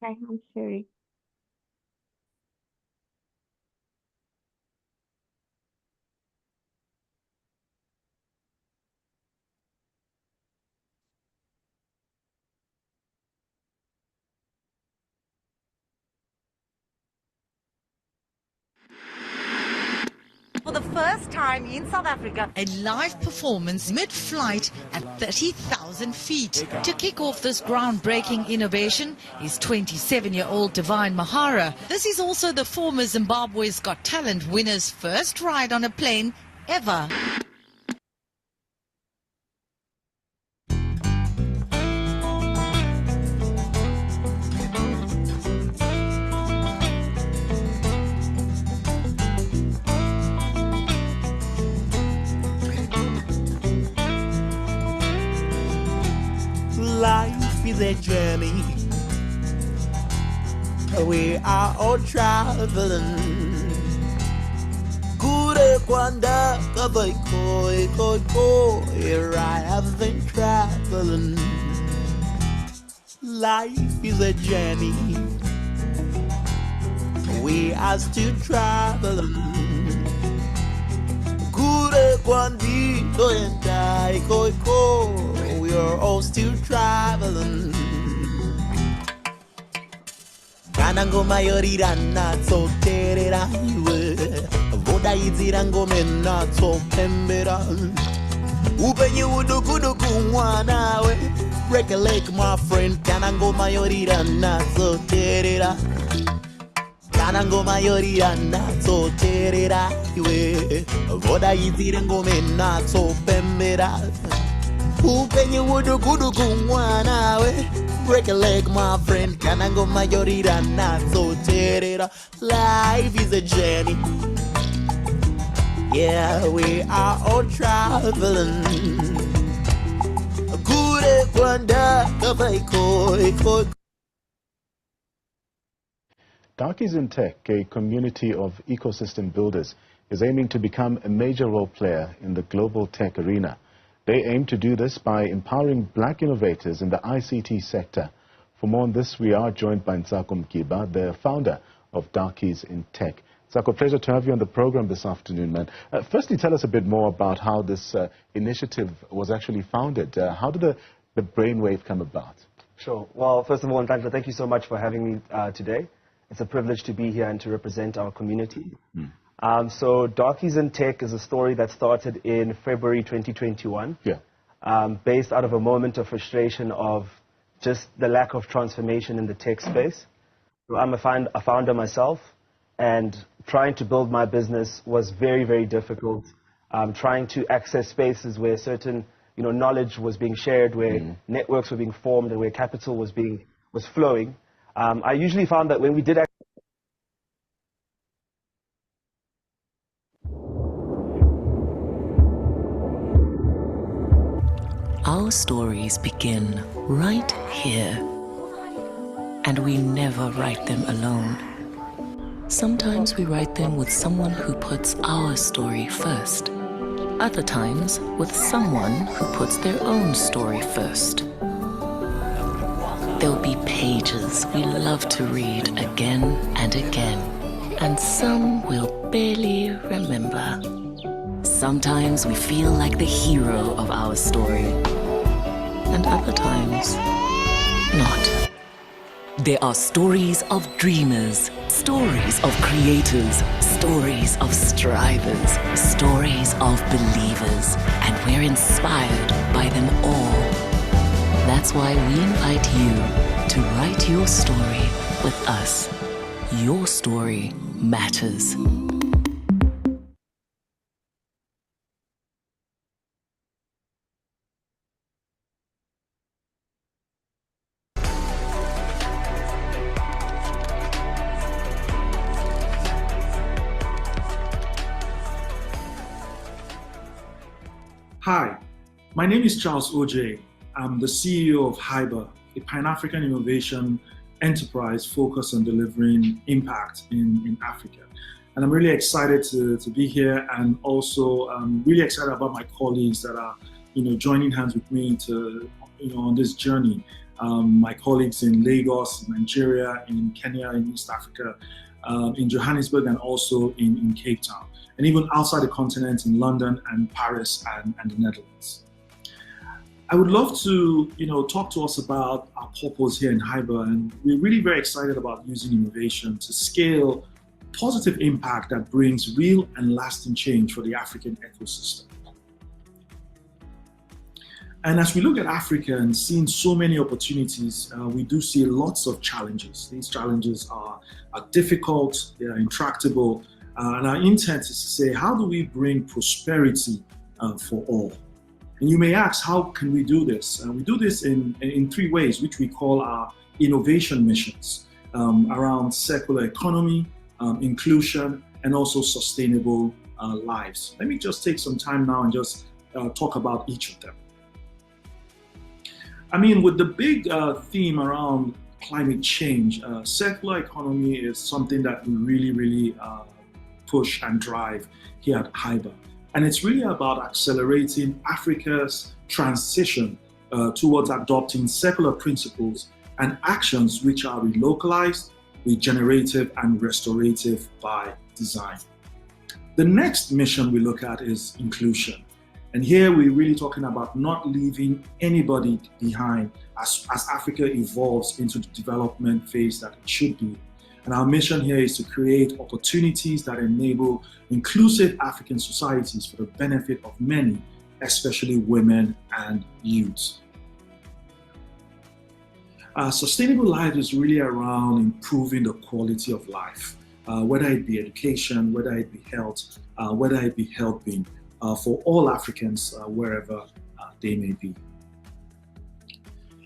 Hi, I'm Sherry. For the first time in South Africa, A live performance mid-flight at 30,000 feet. To kick off this groundbreaking innovation is 27-year-old Divine Mahara. This is also the former Zimbabwe's Got Talent winner's first ride on a plane ever. Life is a journey. We are all traveling. Kure kwanda kavai koi, here I have been traveling. Life is a journey. We are still traveling. Kure kwandi koi, we are all still traveling. Kanango mayorira natso terera iwe voda izira ngome natso pembera upenye udukuduku mwanawe break a leg my friend kanango mayorira natso terera kanango mayorira natso terera iwe voda izira ngome natso pembera upenye udukuduku mwanawe break a leg, my friend. Can I go mayorita? Not so terera. Life is a journey. Yeah, we are all traveling. Kure kwanda kavai koi. Darkies in Tech, a community of ecosystem builders, is aiming to become a major role player in the global tech arena. They aim to do this by empowering black innovators in the ICT sector. For more on this, we are joined by Nsako Mkiba, the founder of Darkies in Tech. Nsako, pleasure to have you on the program this afternoon, man. Firstly, tell us a bit more about how this initiative was actually founded. How did the brainwave come about? Sure. Well, first of all, Ndandla, thank you so much for having me today. It's a privilege to be here and to represent our community. So Darkies in Tech is a story that started in February 2021, based out of a moment of frustration of just the lack of transformation in the tech space. So I'm a founder myself, and trying to build my business was very, very difficult. Trying to access spaces where certain knowledge was being shared, where networks were being formed, and where capital was flowing. I usually found that when we did Our stories begin right here, and we never write them alone. Sometimes we write them with someone who puts our story first. Other times with someone who puts their own story first. There'll be pages we love to read again and again, and some we'll barely remember. Sometimes we feel like the hero of our story, and other times, not. There are stories of dreamers, stories of creators, stories of strivers, stories of believers, and we're inspired by them all. That's why we invite you to write your story with us. Your story matters. Hi, my name is Charles Oj. I'm the CEO of Hyber, a Pan-African innovation enterprise focused on delivering impact in Africa. And I'm really excited to be here, and also really excited about my colleagues that are joining hands with me to on this journey. my colleagues in Lagos, Nigeria, in Kenya, in East Africa, in Johannesburg, and also in Cape Town, and even outside the continent in London and Paris and the Netherlands. I would love to, talk to us about our purpose here in HYBA, and we're really very excited about using innovation to scale positive impact that brings real and lasting change for the African ecosystem. And as we look at Africa and seeing so many opportunities, we do see lots of challenges. These challenges are difficult, they are intractable, and our intent is to say, how do we bring prosperity for all? And you may ask, how can we do this? We do this in three ways, which we call our innovation missions, around circular economy, inclusion, and also sustainable lives. Let me just take some time now and just talk about each of them. I mean, with the big theme around climate change, circular economy is something that we really push and drive here at HYBA. And it's really about accelerating Africa's transition towards adopting circular principles and actions which are relocalized, regenerative, and restorative by design. The next mission we look at is inclusion. And here we're really talking about not leaving anybody behind as Africa evolves into the development phase that it should be. And our mission here is to create opportunities that enable inclusive African societies for the benefit of many, especially women and youth. Sustainable life is really around improving the quality of life, whether it be education, whether it be health, whether it be helping for all Africans, wherever they may be.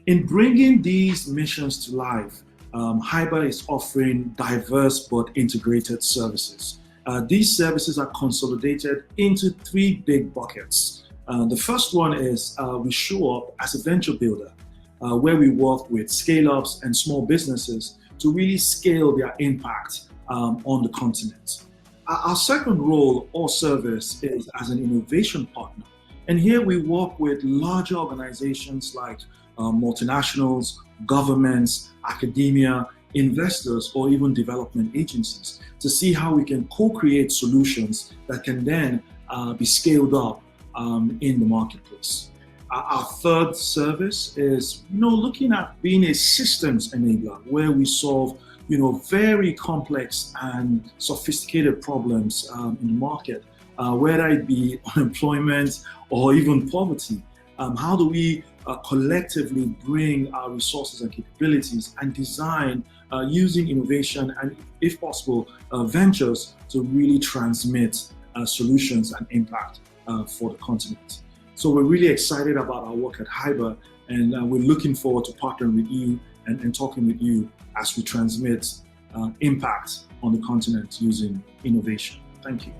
In bringing these missions to life, HYBA is offering diverse but integrated services. These services are consolidated into three big buckets. The first one is we show up as a venture builder, where we work with scale-ups and small businesses to really scale their impact on the continent. Our second role or service is as an innovation partner. And here we work with larger organizations like multinationals, governments, academia, investors, or even development agencies to see how we can co-create solutions that can then be scaled up in the marketplace. Our third service is, looking at being a systems enabler where we solve, very complex and sophisticated problems in the market, whether it be unemployment or even poverty. How do we collectively bring our resources and capabilities and design using innovation and, if possible, ventures to really transmit solutions and impact for the continent. So we're really excited about our work at HYBA, and we're looking forward to partnering with you and talking with you as we transmit impact on the continent using innovation. Thank you.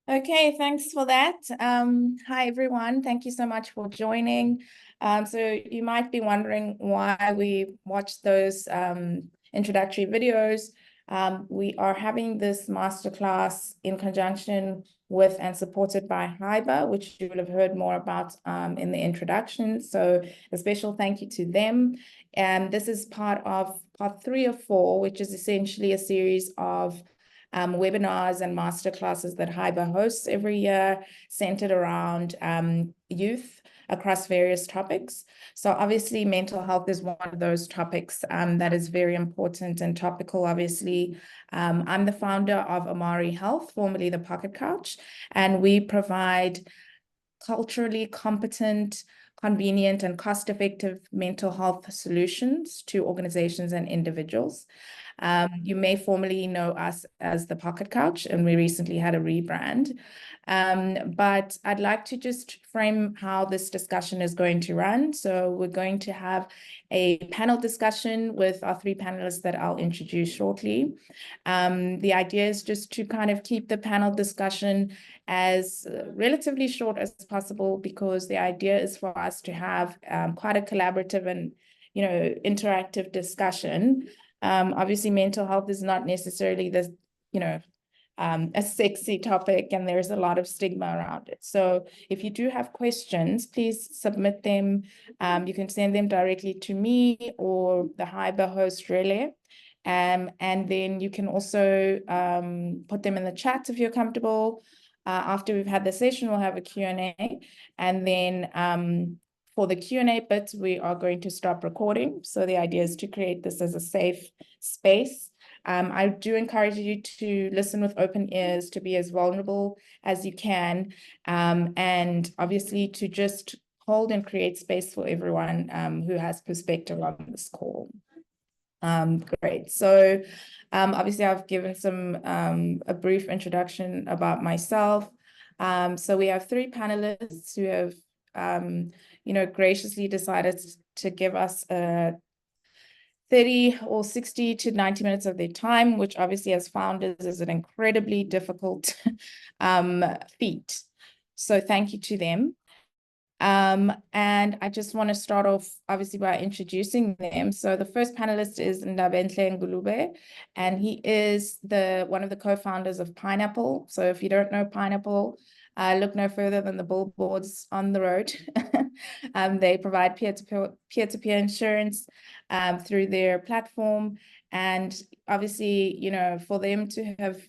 Okay, thanks for that. Hi, everyone. Thank you so much for joining. So you might be wondering why we watch those introductory videos. We are having this masterclass in conjunction with and supported by HYBA, which you will have heard more about in the introduction. So a special thank you to them. And this is part of part 3 of 4, which is essentially a series of webinars and masterclasses that HYBA hosts every year, centered around youth across various topics. So obviously mental health is one of those topics that is very important and topical, obviously. I'm the founder of Amari Health, formerly the Pocket Couch, and we provide culturally competent, convenient, and cost-effective mental health solutions to organizations and individuals. You may formerly know us as the Pocket Couch, and we recently had a rebrand. But I'd like to just frame how this discussion is going to run. So we're going to have a panel discussion with our three panelists that I'll introduce shortly. The idea is just to kind of keep the panel discussion as relatively short as possible, because the idea is for us to have quite a collaborative and interactive discussion. Obviously, mental health is not necessarily this, a sexy topic, and there's a lot of stigma around it. So if you do have questions, please submit them. You can send them directly to me or the HIBA host, Rele. And then you can also put them in the chat if you're comfortable. After we've had the session, we'll have a Q&A. And then for the Q&A bit, we are going to stop recording. So the idea is to create this as a safe space. I do encourage you to listen with open ears, to be as vulnerable as you can, and obviously to just hold and create space for everyone who has perspective on this call. Great. So obviously I've given some a brief introduction about myself. So we have three panelists who have graciously decided to give us 30 or 60 to 90 minutes of their time, which obviously as founders is an incredibly difficult feat. So thank you to them. And I just want to start off obviously by introducing them. So the first panelist is Ndabenhle Ngulube, and he is one of the co-founders of Pineapple. So if you don't know Pineapple, look no further than the billboards on the road. They provide peer-to-peer insurance through their platform. And obviously, for them to have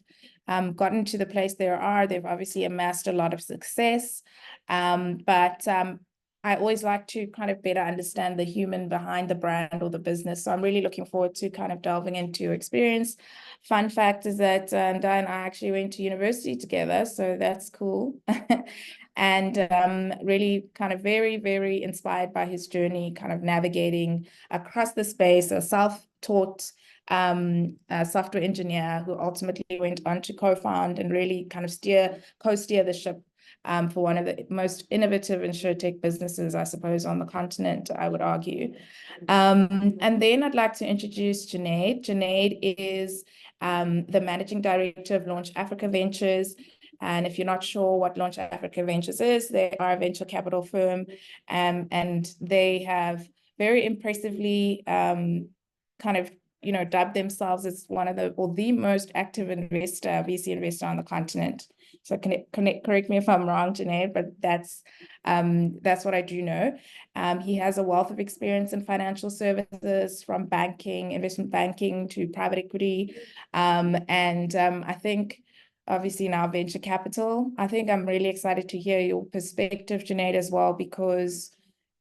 gotten to the place they are, they've obviously amassed a lot of success. But I always like to kind of better understand the human behind the brand or the business. So I'm really looking forward to kind of delving into your experience. Fun fact is that Nda and I actually went to university together, so that's cool. And really kind of very, very inspired by his journey, kind of navigating across the space, a self-taught software engineer who ultimately went on to co-found and really kind of co-steer the ship for one of the most innovative insurtech businesses, I suppose, on the continent, I would argue. And then I'd like to introduce Junaid. Junaid is the managing director of Launch Africa Ventures. And if you're not sure what Launch Africa Ventures is, they are a venture capital firm, and they have very impressively kind of dubbed themselves as one of the most active VC investor on the continent. So correct me if I'm wrong, Junaid, but that's what I do know. He has a wealth of experience in financial services, from banking, investment banking to private equity. I think obviously now venture capital. I think I'm really excited to hear your perspective, Junaid, as well, because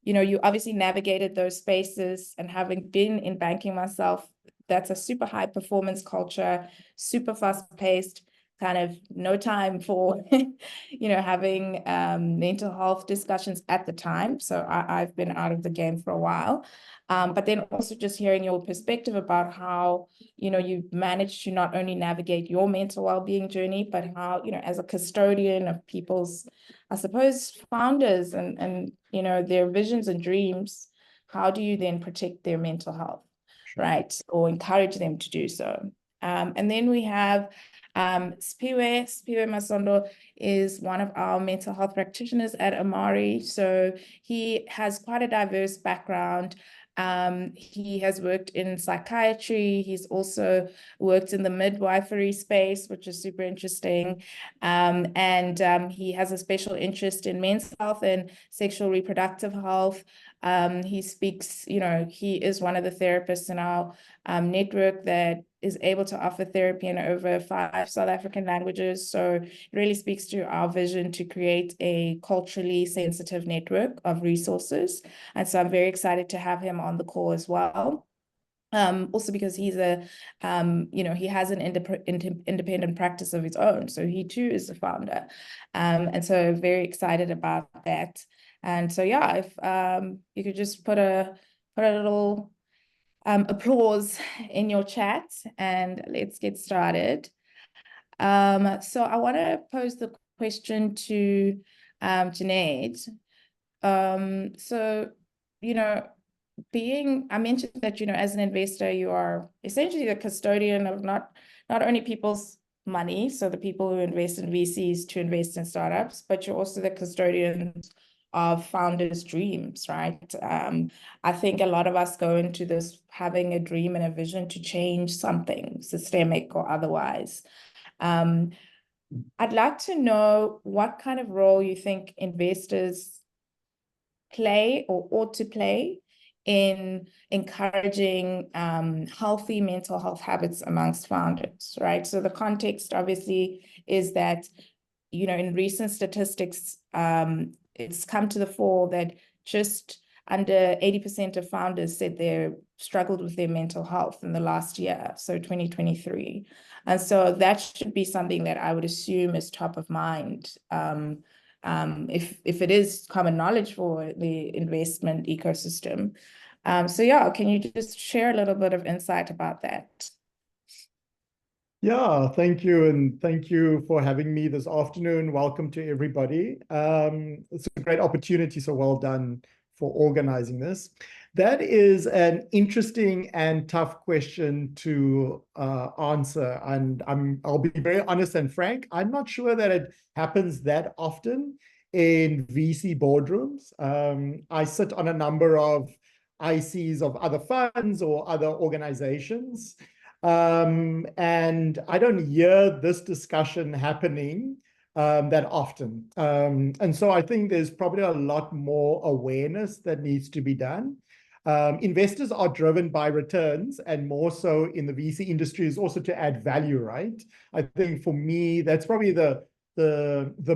you obviously navigated those spaces, and having been in banking myself, that's a super high performance culture, super fast paced, kind of no time for, having mental health discussions at the time. So I've been out of the game for a while. But then also just hearing your perspective about how, you've managed to not only navigate your mental well-being journey, but how, as a custodian of people's, I suppose, founders and their visions and dreams, how do you then protect their mental health? Right, or encourage them to do so. And then we have Spiwe Masondo is one of our mental health practitioners at Amari. So he has quite a diverse background. He has worked in psychiatry. He's also worked in the midwifery space, which is super interesting. He has a special interest in men's health and sexual reproductive health. He speaks, he is one of the therapists in our network that is able to offer therapy in over 5 South African languages. So it really speaks to our vision to create a culturally sensitive network of resources. And so I'm very excited to have him on the call as well. Also because he's he has an independent practice of his own. So he too is a founder. And so very excited about that. And so, yeah, if you could just put a little applause in your chat, and let's get started. So I want to pose the question to Junaid. So, I mentioned that, as an investor, you are essentially the custodian of not only people's money, so the people who invest in VCs to invest in startups, but you're also the custodians of founders' dreams, right? I think a lot of us go into this having a dream and a vision to change something systemic or otherwise. I'd like to know what kind of role you think investors play or ought to play in encouraging healthy mental health habits amongst founders, right? So the context obviously is that, in recent statistics, it's come to the fore that just under 80% of founders said they struggled with their mental health in the last year, so 2023. And so that should be something that I would assume is top of mind. If it is common knowledge for the investment ecosystem. So yeah, can you just share a little bit of insight about that? Yeah, thank you. And thank you for having me this afternoon. Welcome to everybody. It's a great opportunity, so well done for organizing this. That is an interesting and tough question to answer. And I'll be very honest and frank, I'm not sure that it happens that often in VC boardrooms. I sit on a number of ICs of other funds or other organizations. And I don't hear this discussion happening that often. And so I think there's probably a lot more awareness that needs to be done. Investors are driven by returns, and more so in the VC industry is also to add value, right? I think for me, that's probably the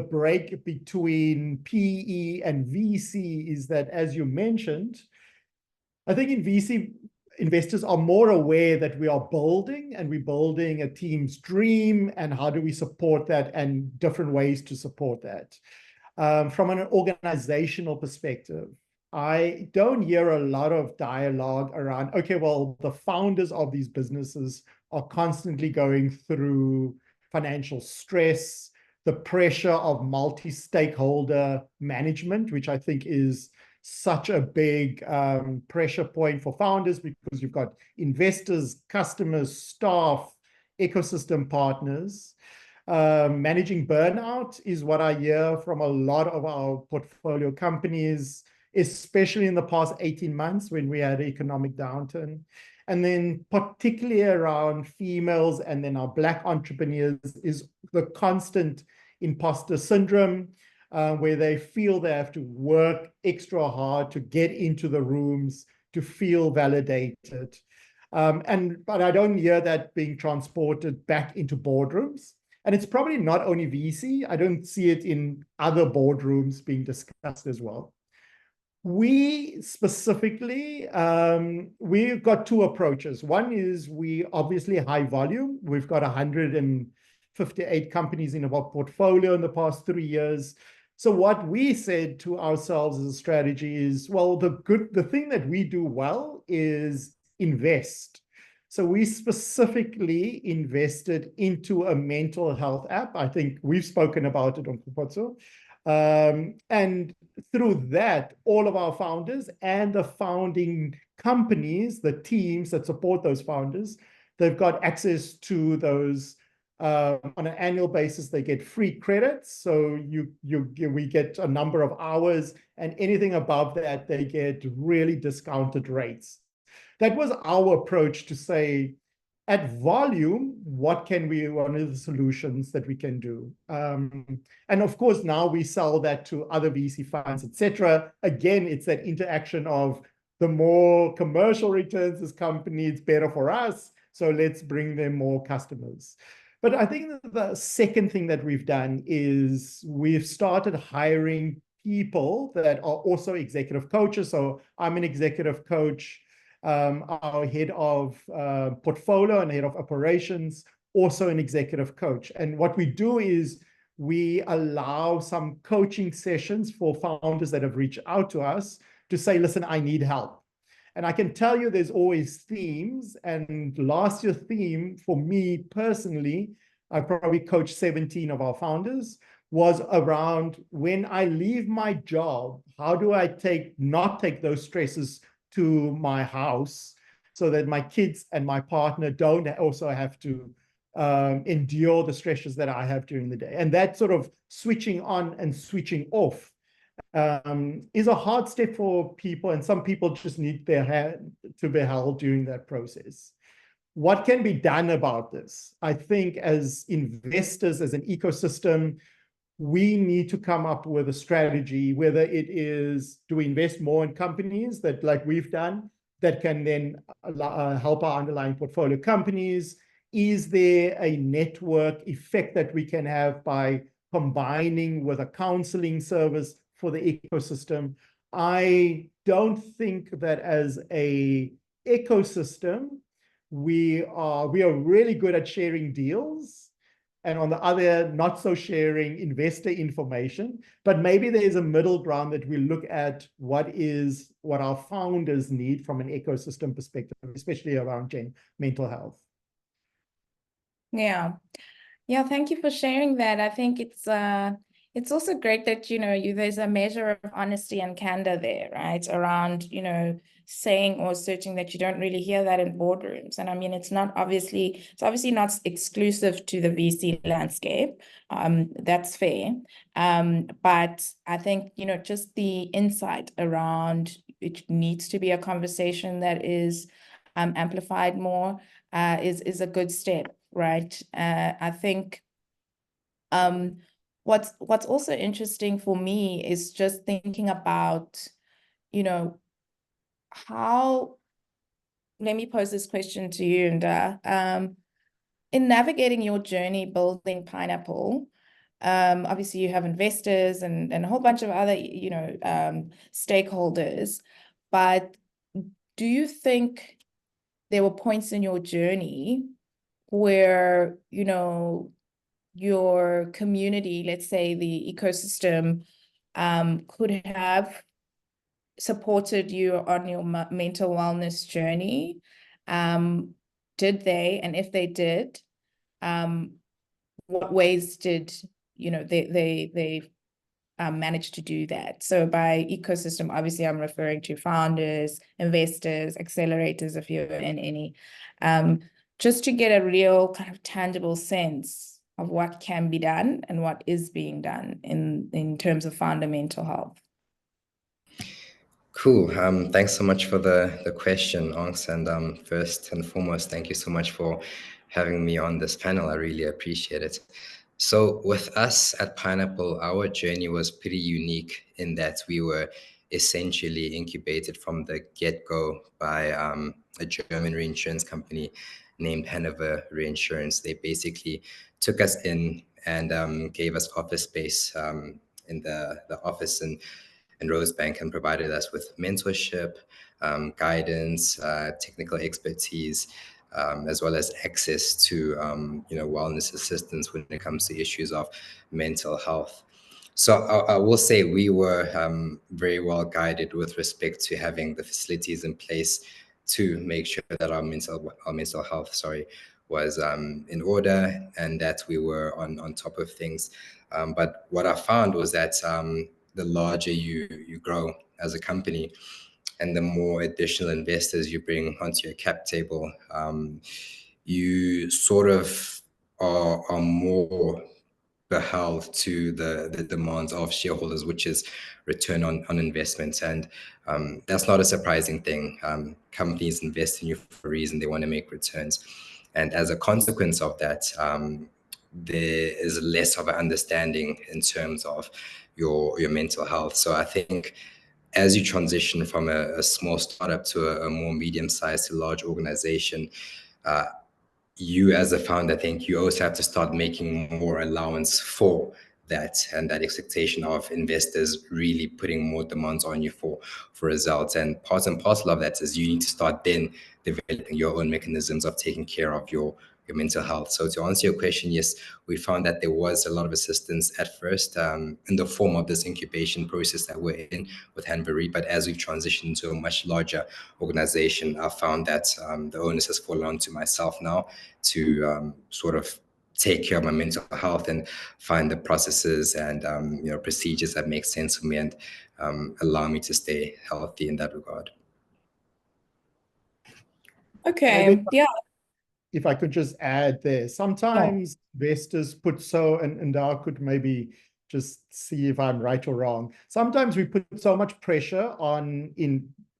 break between PE and VC is that, as you mentioned, I think in VC, investors are more aware that we are building, and we're building a team's dream, and how do we support that, and different ways to support that. From an organizational perspective, I don't hear a lot of dialogue around, okay, well, the founders of these businesses are constantly going through financial stress, the pressure of multi-stakeholder management, which I think is such a big pressure point for founders, because you've got investors, customers, staff, ecosystem partners. Managing burnout is what I hear from a lot of our portfolio companies, especially in the past 18 months when we had an economic downturn. And then particularly around females and then our Black entrepreneurs is the constant imposter syndrome, where they feel they have to work extra hard to get into the rooms, to feel validated. But I don't hear that being transported back into boardrooms. And it's probably not only VC. I don't see it in other boardrooms being discussed as well. We specifically, we've got two approaches. One is we obviously high volume. We've got 158 companies in our portfolio in the past 3 years. So what we said to ourselves as a strategy is, well, the thing that we do well is invest. So we specifically invested into a mental health app. I think we've spoken about it on Kupatso. And through that, all of our founders and the founding companies, the teams that support those founders, they've got access to those. On an annual basis, they get free credits. So we get a number of hours, and anything above that, they get really discounted rates. That was our approach to say, at volume, what are the solutions that we can do? And of course, now we sell that to other VC funds, etc. Again, it's that interaction of the more commercial returns this company, it's better for us. So let's bring them more customers. But I think the second thing that we've done is we've started hiring people that are also executive coaches. So I'm an executive coach. Our head of portfolio and head of operations, also an executive coach. And what we do is we allow some coaching sessions for founders that have reached out to us to say, listen, I need help. And I can tell you there's always themes. And last year's theme for me personally, I probably coached 17 of our founders, was around when I leave my job, how do I not take those stresses to my house so that my kids and my partner don't also have to endure the stresses that I have during the day. And that sort of switching on and switching off is a hard step for people, and some people just need their hand to be held during that process. What can be done about this? I think as investors, as an ecosystem, we need to come up with a strategy, whether it is to invest more in companies that, like we've done, that can then help our underlying portfolio companies. Is there a network effect that we can have by combining with a counseling service for the ecosystem? I don't think that as a ecosystem, we are really good at sharing deals, and on the other, not so sharing investor information. But maybe there is a middle ground that we look at what our founders need from an ecosystem perspective, especially around mental health. Yeah. Yeah, thank you for sharing that. I think it's also great that, there's a measure of honesty and candor there, right? Around, saying or asserting that you don't really hear that in boardrooms. And I mean, it's obviously not exclusive to the VC landscape. That's fair. But I think, just the insight around it needs to be a conversation that is amplified more is a good step, right? I think what's also interesting for me is just thinking about, let me pose this question to you, Nda. In navigating your journey building Pineapple, obviously you have investors and a whole bunch of other, stakeholders, but do you think there were points in your journey where, your community, let's say the ecosystem, could have supported you on your mental wellness journey? Did they? And if they did, what ways did they manage to do that? So by ecosystem, obviously I'm referring to founders, investors, accelerators, if you're in any, just to get a real kind of tangible sense of what can be done and what is being done in terms of founder mental health. Cool. Thanks so much for the question, Onks. And first and foremost, thank you so much for having me on this panel. I really appreciate it. So with us at Pineapple, our journey was pretty unique in that we were essentially incubated from the get-go by a German reinsurance company named Hanover Reinsurance. They basically took us in and gave us office space in the office in Rosebank, and provided us with mentorship, guidance, technical expertise, as well as access to wellness assistance when it comes to issues of mental health. So I will say we were very well guided with respect to having the facilities in place to make sure that our mental health was in order, and that we were on top of things. But what I found was that the larger you grow as a company, and the more additional investors you bring onto your cap table, you sort of are more beheld to the demands of shareholders, which is return on investments. And that's not a surprising thing. Companies invest in you for a reason. They want to make returns. And as a consequence of that, there is less of an understanding in terms of your mental health. So I think as you transition from a small startup to a more medium-sized to large organization, you as a founder, I think you also have to start making more allowance for that, and that expectation of investors really putting more demands on you for results. And part and parcel of that is you need to start then developing your own mechanisms of taking care of your your mental health. So to answer your question, yes, we found that there was a lot of assistance at first in the form of this incubation process that we're in with Hanbury. But as we've transitioned to a much larger organization, I found that the onus has fallen onto myself now to sort of take care of my mental health and find the processes and procedures that make sense for me and allow me to stay healthy in that regard. Okay, yeah. If I could just add there, sometimes investors put and I could maybe just see if I'm right or wrong. Sometimes we put so much pressure on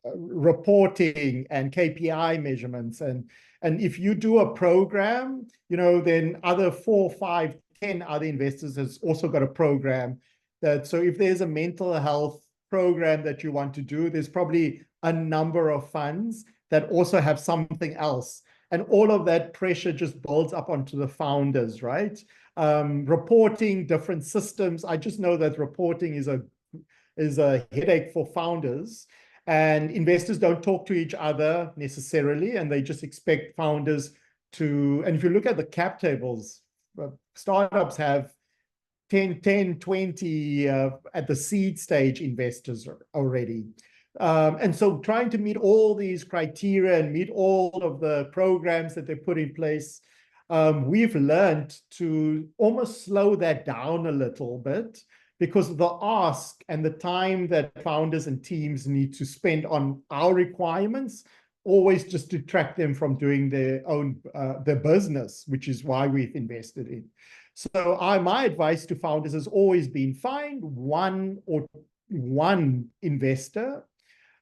reporting and KPI measurements. And if you do a program, then other 4, 5, 10 other investors has also got a program so if there's a mental health program that you want to do, there's probably a number of funds that also have something else. And all of that pressure just builds up onto the founders, right? Reporting different systems. I just know that reporting is a headache for founders, and investors don't talk to each other necessarily, and they just expect founders to. And if you look at the cap tables, startups have 10, 20 at the seed stage investors already. And so trying to meet all these criteria and meet all of the programs that they put in place, we've learned to almost slow that down a little bit, because the ask and the time that founders and teams need to spend on our requirements always just detract them from doing their own their business, which is why we've invested in. So my advice to founders has always been find one investor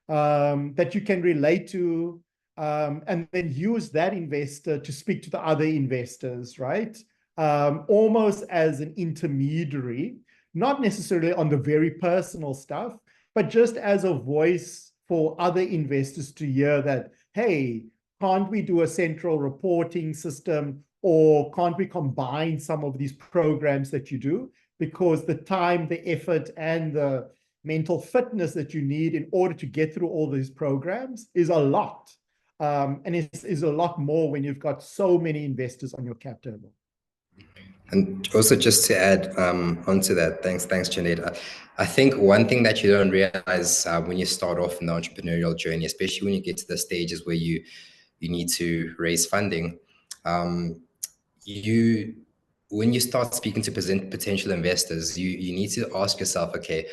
that you can relate to, and then use that investor to speak to the other investors, right? Almost as an intermediary, not necessarily on the very personal stuff, but just as a voice for other investors to hear that, hey, can't we do a central reporting system, or can't we combine some of these programs that you do? Because the time, the effort, and the mental fitness that you need in order to get through all these programs is a lot. And it is a lot more when you've got so many investors on your cap table. And also just to add onto that, thanks, Janet. I think one thing that you don't realize when you start off in the entrepreneurial journey, especially when you get to the stages where you need to raise funding, when you start speaking to potential investors, you need to ask yourself, okay,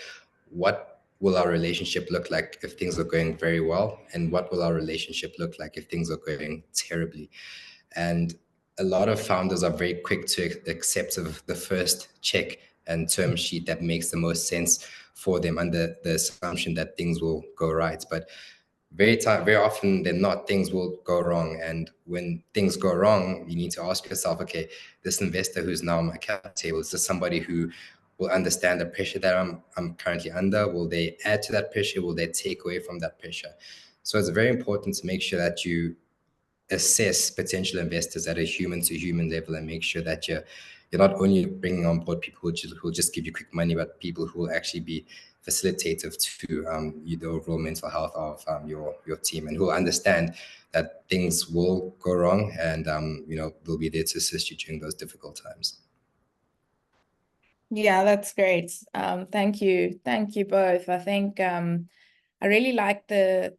what will our relationship look like if things are going very well? And what will our relationship look like if things are going terribly? And a lot of founders are very quick to accept of the first check and term sheet that makes the most sense for them under the assumption that things will go right. But very often they're not. Things will go wrong. And when things go wrong, you need to ask yourself, okay, this investor who's now on my cap table, is this somebody who will understand the pressure that I'm currently under? Will they add to that pressure? Will they take away from that pressure? So it's very important to make sure that you assess potential investors at a human to human level and make sure that you're not only bringing on board people who will just give you quick money, but people who will actually be facilitative to the overall mental health of your team, and who will understand that things will go wrong, and they'll be there to assist you during those difficult times. Yeah, that's great. Thank you both. I think I really like the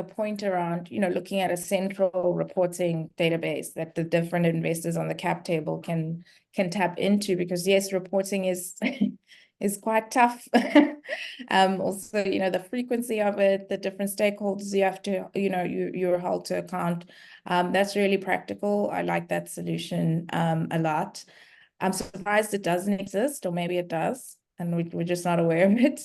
point around, looking at a central reporting database that the different investors on the cap table can tap into, because yes, reporting is is quite tough. Also, the frequency of it, the different stakeholders you have to, you're held to account. That's really practical. I like that solution a lot. I'm surprised it doesn't exist, or maybe it does, and we're just not aware of it.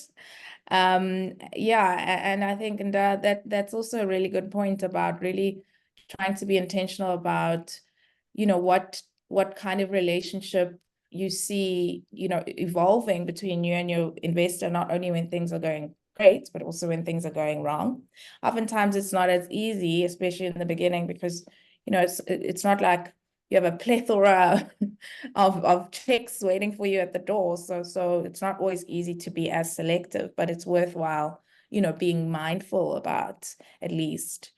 Yeah, and I think that's also a really good point about really trying to be intentional about, what kind of relationship you see, evolving between you and your investor, not only when things are going great, but also when things are going wrong. Oftentimes it's not as easy, especially in the beginning, because, it's not like you have a plethora of checks waiting for you at the door. So it's not always easy to be as selective, but it's worthwhile, being mindful about, at least.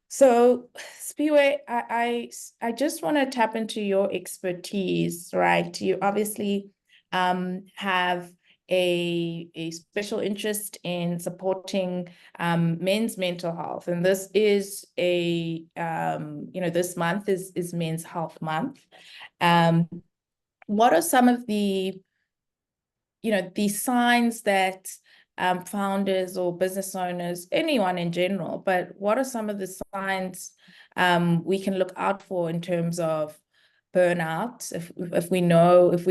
So, Spiwe, I just want to tap into your expertise, right? You obviously have a special interest in supporting men's mental health, and this is this month is Men's Health Month. What are some of the signs that founders or business owners, anyone in general, but what are some of the signs we can look out for in terms of burnout? If we know, if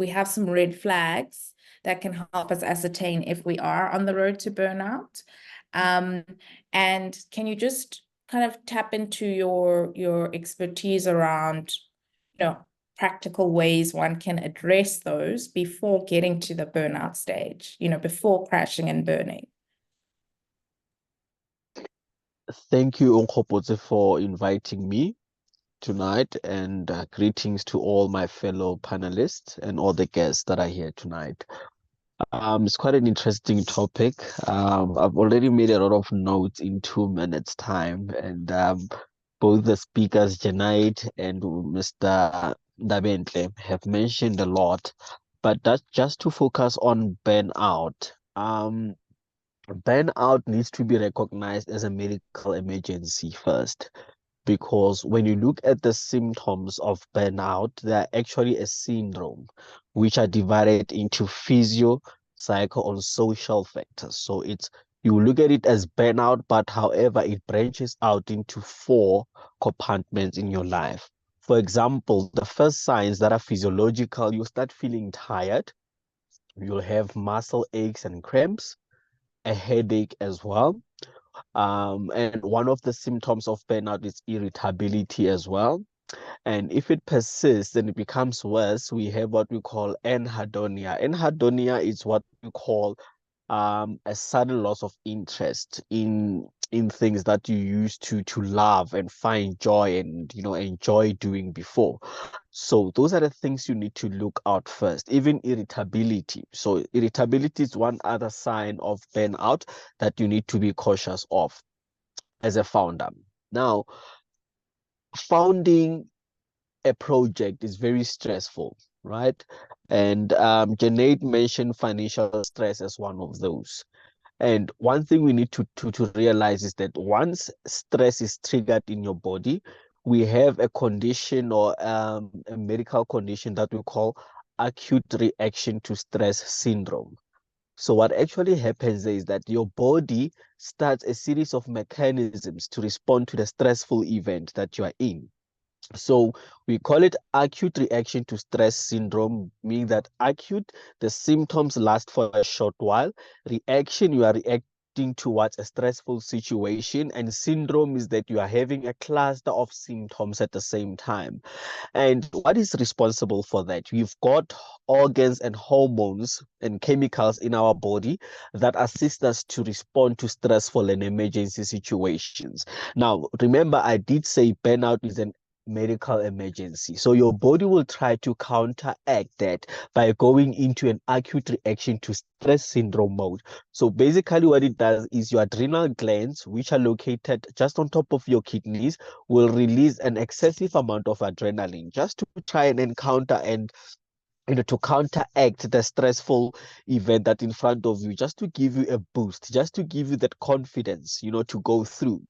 we have some red flags that can help us ascertain if we are on the road to burnout. And can you just kind of tap into your expertise around, practical ways one can address those before getting to the burnout stage, before crashing and burning? Thank you, Onkopotse, for inviting me tonight, and greetings to all my fellow panelists and all the guests that are here tonight. It's quite an interesting topic. I've already made a lot of notes in 2 minutes time, and both the speakers, Janite and Mr. Dabentle, have mentioned a lot, but that's just to focus on burnout. Burnout needs to be recognized as a medical emergency first, because when you look at the symptoms of burnout, they're actually a syndrome which are divided into physio, psycho, and social factors. So you look at it as burnout, but however, it branches out into 4 compartments in your life. For example, the first signs that are physiological, you start feeling tired, you'll have muscle aches and cramps, a headache as well. And one of the symptoms of burnout is irritability as well. And if it persists and it becomes worse, we have what we call anhedonia. Anhedonia is what we call a sudden loss of interest in things that you used to love and find joy and enjoy doing before. So those are the things you need to look out first. Even irritability. So irritability is one other sign of burnout that you need to be cautious of as a founder. Now, founding a project is very stressful, right? And Janet mentioned financial stress as one of those. And one thing we need to realize is that once stress is triggered in your body, we have a condition or a medical condition that we call acute reaction to stress syndrome. So what actually happens is that your body starts a series of mechanisms to respond to the stressful event that you are in. So we call it acute reaction to stress syndrome, meaning that acute, the symptoms last for a short while. Reaction, you are reacting towards a stressful situation, and syndrome is that you are having a cluster of symptoms at the same time. And what is responsible for that? We've got organs and hormones and chemicals in our body that assist us to respond to stressful and emergency situations. Now, remember, I did say burnout is an medical emergency. So your body will try to counteract that by going into an acute reaction to stress syndrome mode. So basically what it does is your adrenal glands, which are located just on top of your kidneys, will release an excessive amount of adrenaline just to try and encounter and to counteract the stressful event that in front of you, just to give you a boost, just to give you that confidence, to go through.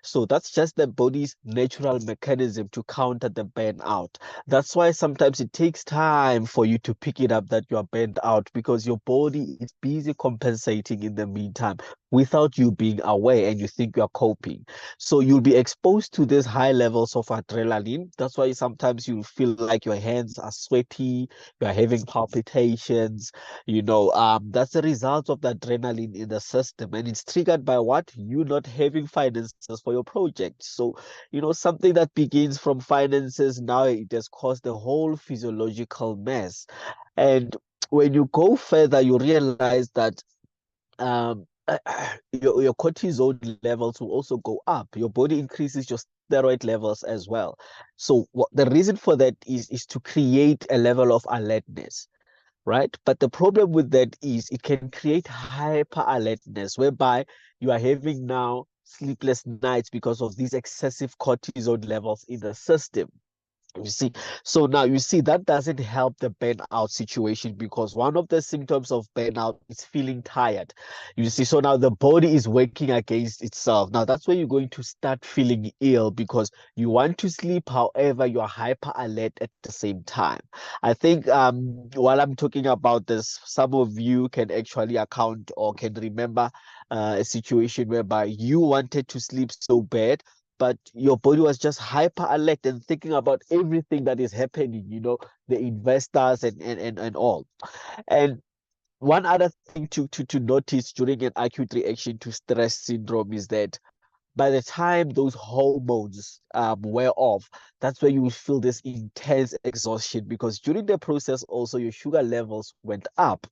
So that's just the body's natural mechanism to counter the burnout. That's why sometimes it takes time for you to pick it up that you are burnt out, because your body is busy compensating in the meantime without you being aware, and you think you are coping. So you'll be exposed to these high levels of adrenaline. That's why sometimes you feel like your hands are sweaty, you're having palpitations, that's the result of the adrenaline in the system. And it's triggered by what? You not having finances for your project. So, something that begins from finances, now it has caused a whole physiological mess. And when you go further, you realize that your cortisol levels will also go up. Your body increases your steroid levels as well. So the reason for that is to create a level of alertness, right? But the problem with that is it can create hyper alertness, whereby you are having now sleepless nights because of these excessive cortisol levels in the system. You see, so now you see that doesn't help the burnout situation, because one of the symptoms of burnout is feeling tired. You see, so now the body is working against itself. Now that's where you're going to start feeling ill, because you want to sleep, however, you're hyper alert at the same time. I think while I'm talking about this, some of you can actually account or can remember a situation whereby you wanted to sleep so bad, but your body was just hyper alert and thinking about everything that is happening, the investors and all. And one other thing to notice during an acute reaction to stress syndrome is that by the time those hormones wear off, that's where you will feel this intense exhaustion, because during the process also your sugar levels went up.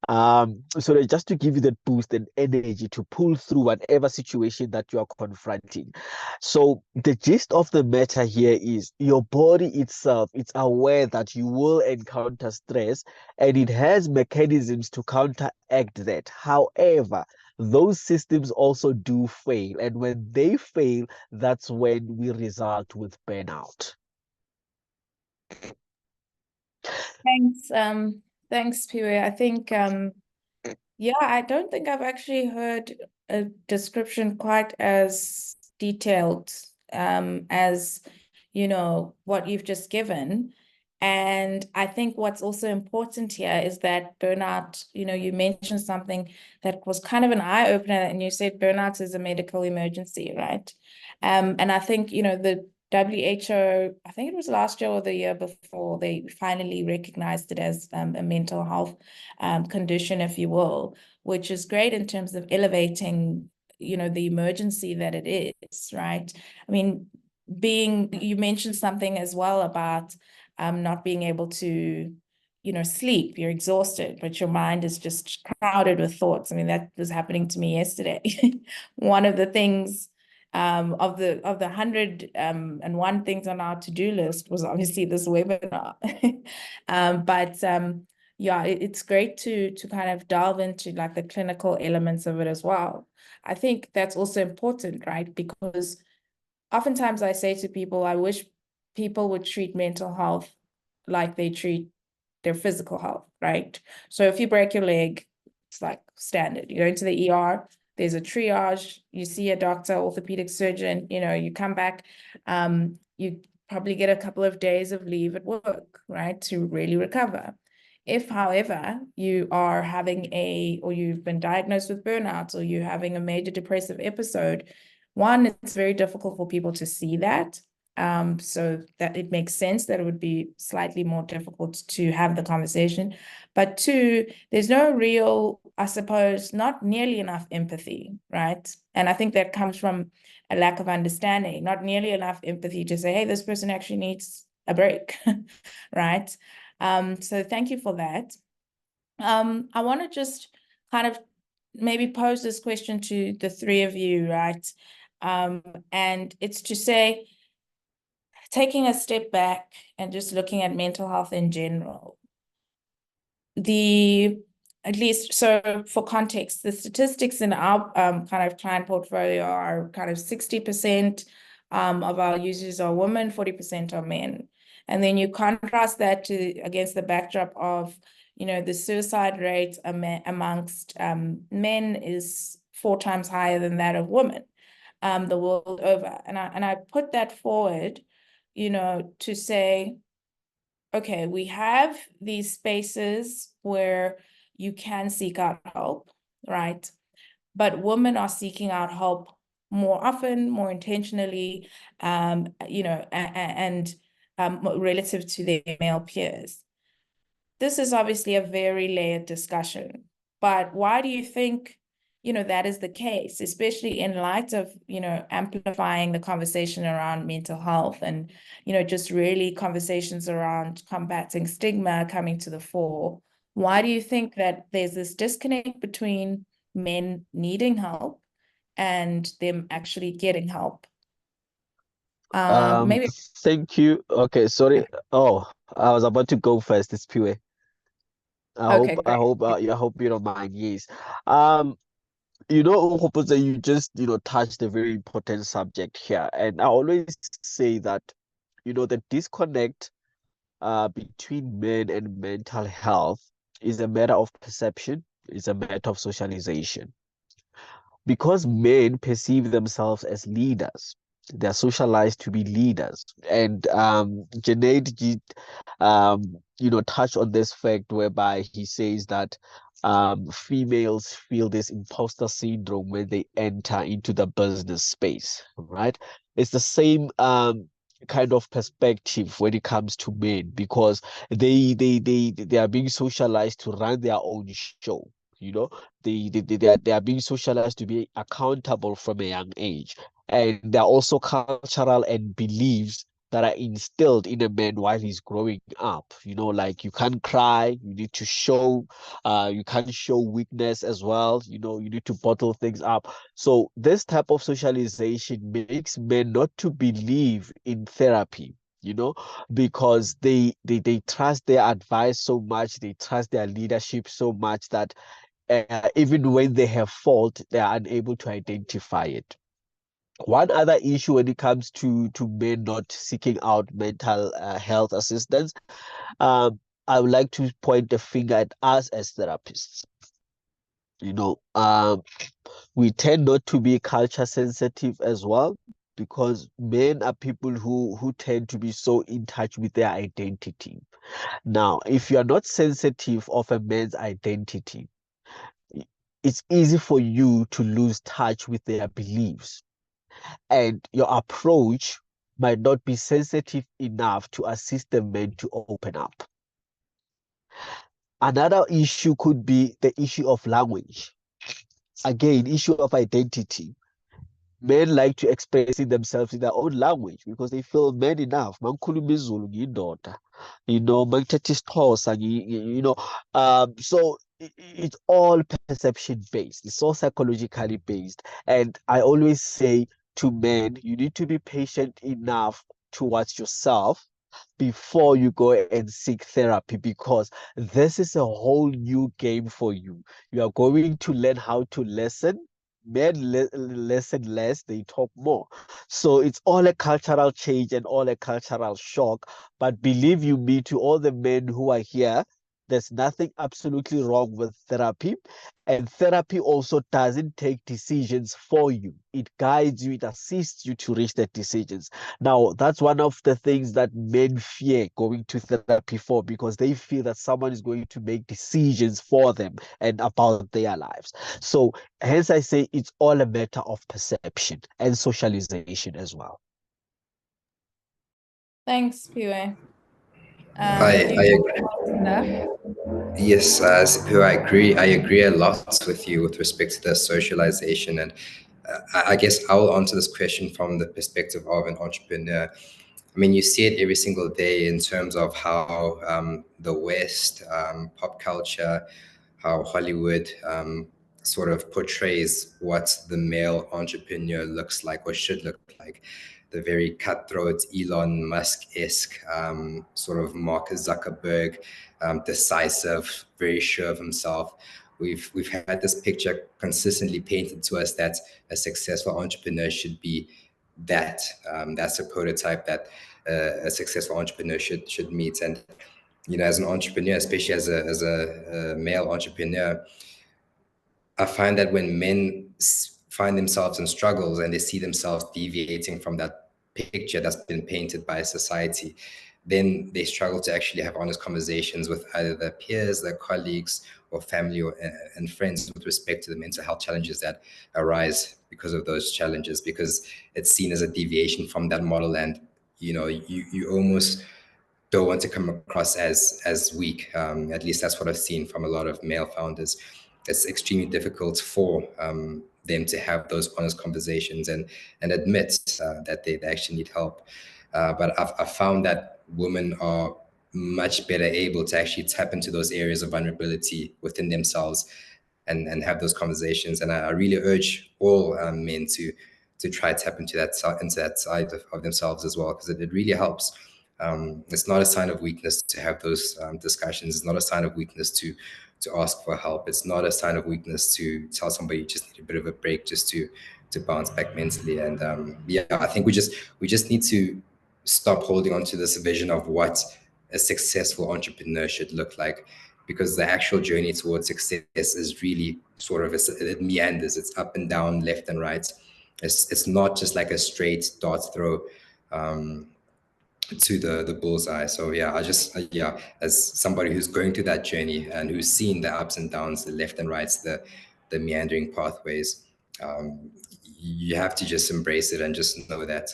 So that just to give you that boost and energy to pull through whatever situation that you are confronting. So the gist of the matter here is your body itself, it's aware that you will encounter stress, and it has mechanisms to counteract that. However, those systems also do fail, and when they fail, that's when we result with burnout. Thanks, Piwe. I think, yeah, I don't think I've actually heard a description quite as detailed as, what you've just given. And I think what's also important here is that burnout, you mentioned something that was kind of an eye-opener, and you said burnout is a medical emergency, right? And I think, the WHO, I think it was last year or the year before, they finally recognized it as a mental health condition, if you will, which is great in terms of elevating, the emergency that it is, right? I mean, you mentioned something as well about not being able to, sleep. You're exhausted, but your mind is just crowded with thoughts. I mean, that was happening to me yesterday. One of the things of the 101 things on our to-do list was obviously this webinar. But yeah, it's great to kind of delve into like the clinical elements of it as well. I think that's also important, right? Because oftentimes I say to people, I wish people would treat mental health like they treat their physical health, right? So if you break your leg, it's like standard. You go into the ER, there's a triage, you see a doctor, orthopedic surgeon, you come back, you probably get a couple of days of leave at work, right, to really recover. If, however, you are having or you've been diagnosed with burnout, or you're having a major depressive episode, one, it's very difficult for people to see that. So that it makes sense that it would be slightly more difficult to have the conversation. But two, there's no real, I suppose, not nearly enough empathy, right? And I think that comes from a lack of understanding, not nearly enough empathy to say, hey, this person actually needs a break, right? So thank you for that. I want to just kind of maybe pose this question to the three of you, right? And it's to say, taking a step back and just looking at mental health in general, at least, so for context, the statistics in our kind of client portfolio are kind of 60% of our users are women, 40% are men. And then you contrast that against the backdrop of, the suicide rate amongst men is 4 times higher than that of women the world over. And I put that forward, to say, okay, we have these spaces where you can seek out help, right? But women are seeking out help more often, more intentionally, and relative to their male peers. This is obviously a very layered discussion, but why do you think that is the case, especially in light of, amplifying the conversation around mental health and, just really conversations around combating stigma coming to the fore? Why do you think that there's this disconnect between men needing help and them actually getting help? Maybe. Thank you. Okay, sorry. Oh, I was about to go first. It's Piwe. Okay, great. I hope you don't mind. Yes. Um, Hopoza, you just, touched a very important subject here. And I always say that, the disconnect between men and mental health is a matter of perception, it's a matter of socialization. Because men perceive themselves as leaders, they're socialized to be leaders. And Junaid, touched on this fact whereby he says that females feel this imposter syndrome when they enter into the business space, right? It's the same kind of perspective when it comes to men, because they are being socialized to run their own show. They are being socialized to be accountable from a young age. And there are also cultural and beliefs that are instilled in a man while he's growing up. Like you can't cry, you need to show, you can't show weakness as well. You need to bottle things up. So this type of socialization makes men not to believe in therapy, because they trust their advice so much, they trust their leadership so much that even when they have fault, they are unable to identify it. One other issue when it comes to men not seeking out mental health assistance, I would like to point the finger at us as therapists. We tend not to be culture sensitive as well, because men are people who tend to be so in touch with their identity. Now, if you are not sensitive of a man's identity, it's easy for you to lose touch with their beliefs, and your approach might not be sensitive enough to assist the man to open up. Another issue could be the issue of language. Again, issue of identity. Men like to express themselves in their own language because they feel man enough. Mangikhuluma isiZulu ngiyindoda. Mangithetha isiXhosa, so it's all perception based. It's all psychologically based. And I always say to men, you need to be patient enough towards yourself before you go and seek therapy, because this is a whole new game for you. You are going to learn how to listen. Men listen less, they talk more. So it's all a cultural change and all a cultural shock. But believe you me, to all the men who are here, there's nothing absolutely wrong with therapy. And therapy also doesn't take decisions for you. It guides you, it assists you to reach the decisions. Now, that's one of the things that men fear going to therapy for, because they feel that someone is going to make decisions for them and about their lives. So hence I say it's all a matter of perception and socialization as well. Thanks, Piwe. I agree. Yes, Sipiho, I agree a lot with you with respect to the socialization, and I guess I'll answer this question from the perspective of an entrepreneur. I mean, you see it every single day in terms of how the West, pop culture, how Hollywood sort of portrays what the male entrepreneur looks like or should look like. The very cutthroat, Elon Musk-esque, sort of Mark Zuckerberg, decisive, very sure of himself. We've had this picture consistently painted to us that a successful entrepreneur should be that. That's a prototype that a successful entrepreneur should meet. And as an entrepreneur, especially as a male entrepreneur, I find that when men find themselves in struggles and they see themselves deviating from that picture that's been painted by society, then they struggle to actually have honest conversations with either their peers, their colleagues, or family and friends with respect to the mental health challenges that arise because of those challenges, because it's seen as a deviation from that model. And you almost don't want to come across as weak. At least that's what I've seen from a lot of male founders. It's extremely difficult for them to have those honest conversations and admit that they actually need help. But I've found that women are much better able to actually tap into those areas of vulnerability within themselves and have those conversations. And I really urge all men to try tap into that side of themselves as well, because it really helps. It's not a sign of weakness to have those discussions. It's not a sign of weakness to to ask for help. It's not a sign of weakness to tell somebody you just need a bit of a break just to bounce back mentally. And yeah, I think we just need to stop holding on to this vision of what a successful entrepreneur should look like, because the actual journey towards success is really sort of, it meanders. It's up and down, left and right. It's not just like a straight dart throw to the bullseye. So yeah, yeah, as somebody who's going through that journey and who's seen the ups and downs, the left and rights, the meandering pathways, you have to just embrace it and just know that,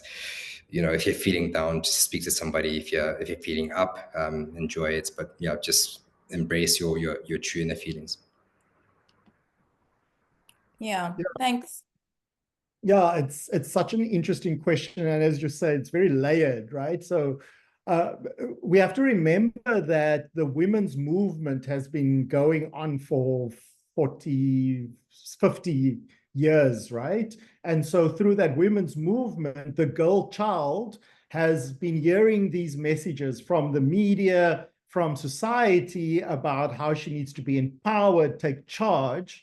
you know, if you're feeling down, just speak to somebody. If you're feeling up, enjoy it. But yeah, just embrace your true inner feelings. Yeah, thanks. Yeah, it's such an interesting question, and as you say, it's very layered, right? So we have to remember that the women's movement has been going on for 40, 50 years, right? And so through that women's movement, the girl child has been hearing these messages from the media, from society, about how she needs to be empowered, take charge.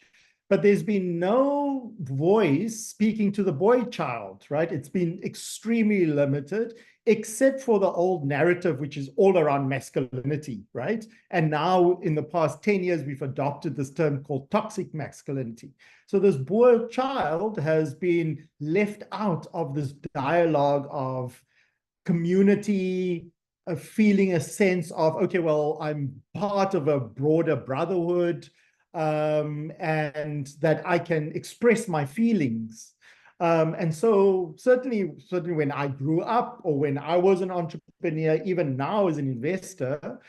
But there's been no voice speaking to the boy child, right? It's been extremely limited, except for the old narrative, which is all around masculinity, right? And now in the past 10 years, we've adopted this term called toxic masculinity. So this boy child has been left out of this dialogue of community, of feeling a sense of, okay, well, I'm part of a broader brotherhood, and that I can express my feelings. And so certainly when I grew up, or when I was an entrepreneur, even now as an investor,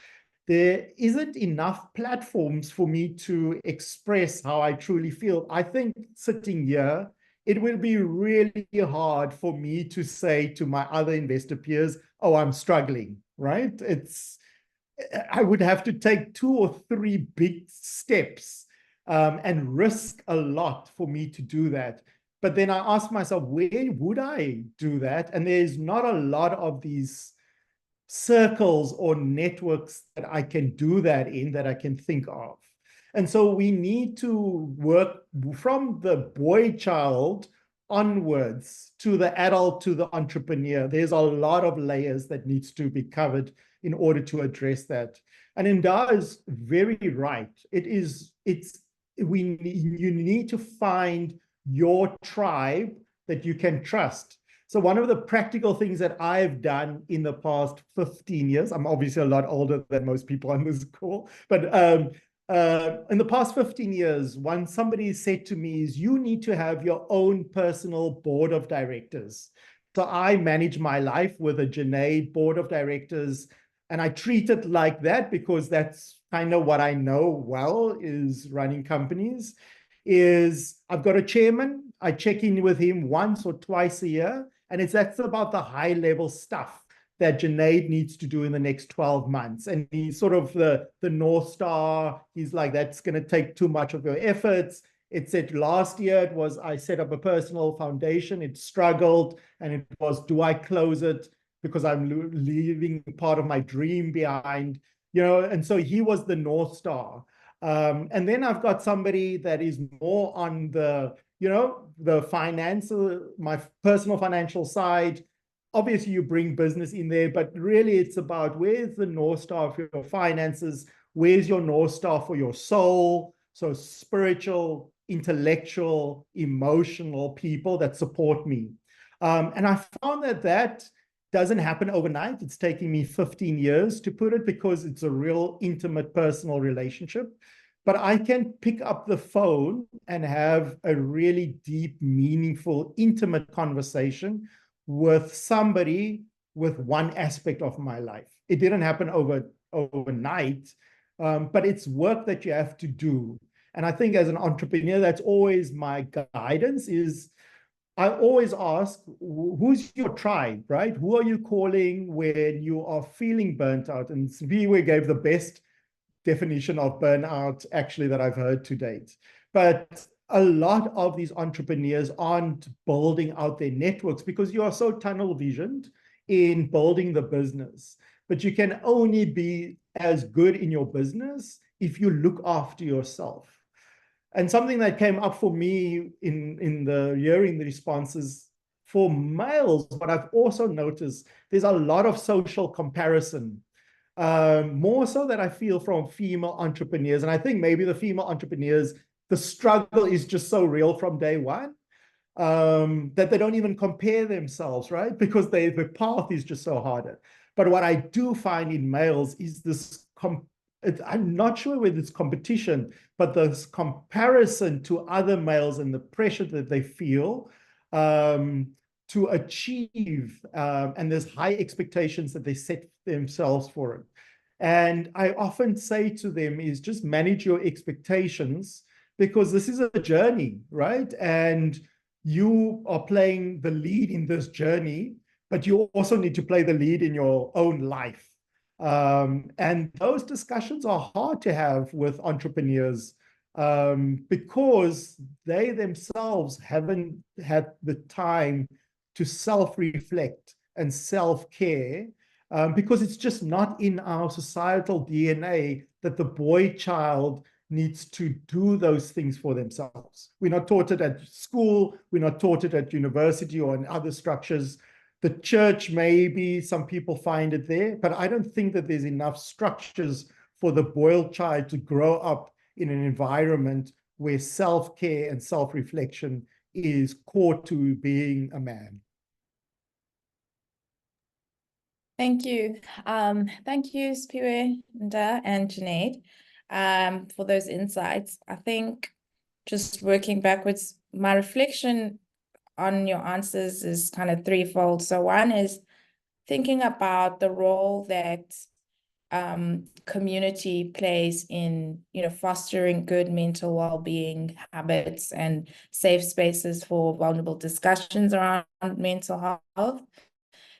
there isn't enough platforms for me to express how I truly feel. I think sitting here, it will be really hard for me to say to my other investor peers, oh, I'm struggling, right? I would have to take 2 or 3 big steps and risk a lot for me to do that. But then I ask myself, where would I do that? And there's not a lot of these circles or networks that I can do that in, that I can think of. And so we need to work from the boy child onwards to the adult, to the entrepreneur. There's a lot of layers that needs to be covered in order to address that. And Nda is very right. You need to find your tribe that you can trust. So one of the practical things that I've done in the past 15 years, I'm obviously a lot older than most people on this call, but in the past 15 years, when somebody said to me is, you need to have your own personal board of directors. So I manage my life with a Junaid board of directors, and I treat it like that because that's kind of what I know well, is running companies. Is I've got a chairman, I check in with him once or twice a year, and that's about the high level stuff that Junaid needs to do in the next 12 months. And he's sort of the North Star. He's like, that's going to take too much of your efforts. It said last year, I set up a personal foundation. It struggled, and it was, do I close it because I'm leaving part of my dream behind? And so he was the North Star. And then I've got somebody that is more on the financial, my personal financial side. Obviously, you bring business in there, but really it's about, where's the North Star for your finances? Where's your North Star for your soul? So spiritual, intellectual, emotional people that support me. And I found that doesn't happen overnight. It's taking me 15 years to put it, because it's a real intimate personal relationship. But I can pick up the phone and have a really deep, meaningful, intimate conversation with somebody with one aspect of my life. It didn't happen overnight, but it's work that you have to do. And I think as an entrepreneur, that's always my guidance, is I always ask, who's your tribe, right? Who are you calling when you are feeling burnt out? And Sviwe gave the best definition of burnout, actually, that I've heard to date. But a lot of these entrepreneurs aren't building out their networks because you are so tunnel visioned in building the business. But you can only be as good in your business if you look after yourself. And something that came up for me in the hearing the responses for males, but I've also noticed there's a lot of social comparison, more so that I feel from female entrepreneurs. And I think maybe the female entrepreneurs, the struggle is just so real from day one, that they don't even compare themselves, right? Because the path is just so harder. But what I do find in males is this, I'm not sure whether it's competition, but this comparison to other males and the pressure that they feel to achieve, and there's high expectations that they set themselves for it. And I often say to them is just manage your expectations, because this is a journey, right? And you are playing the lead in this journey, but you also need to play the lead in your own life. And those discussions are hard to have with entrepreneurs, because they themselves haven't had the time to self-reflect and self-care, because it's just not in our societal DNA that the boy child needs to do those things for themselves. We're not taught it at school, we're not taught it at university or in other structures. The church, maybe some people find it there, but I don't think that there's enough structures for the boy child to grow up in an environment where self-care and self-reflection is core to being a man. Thank you. Thank you, Spiwe, Nda, and Junaid, for those insights. I think just working backwards, my reflection on your answers is kind of threefold. So one is thinking about the role that community plays in, fostering good mental well-being habits and safe spaces for vulnerable discussions around mental health.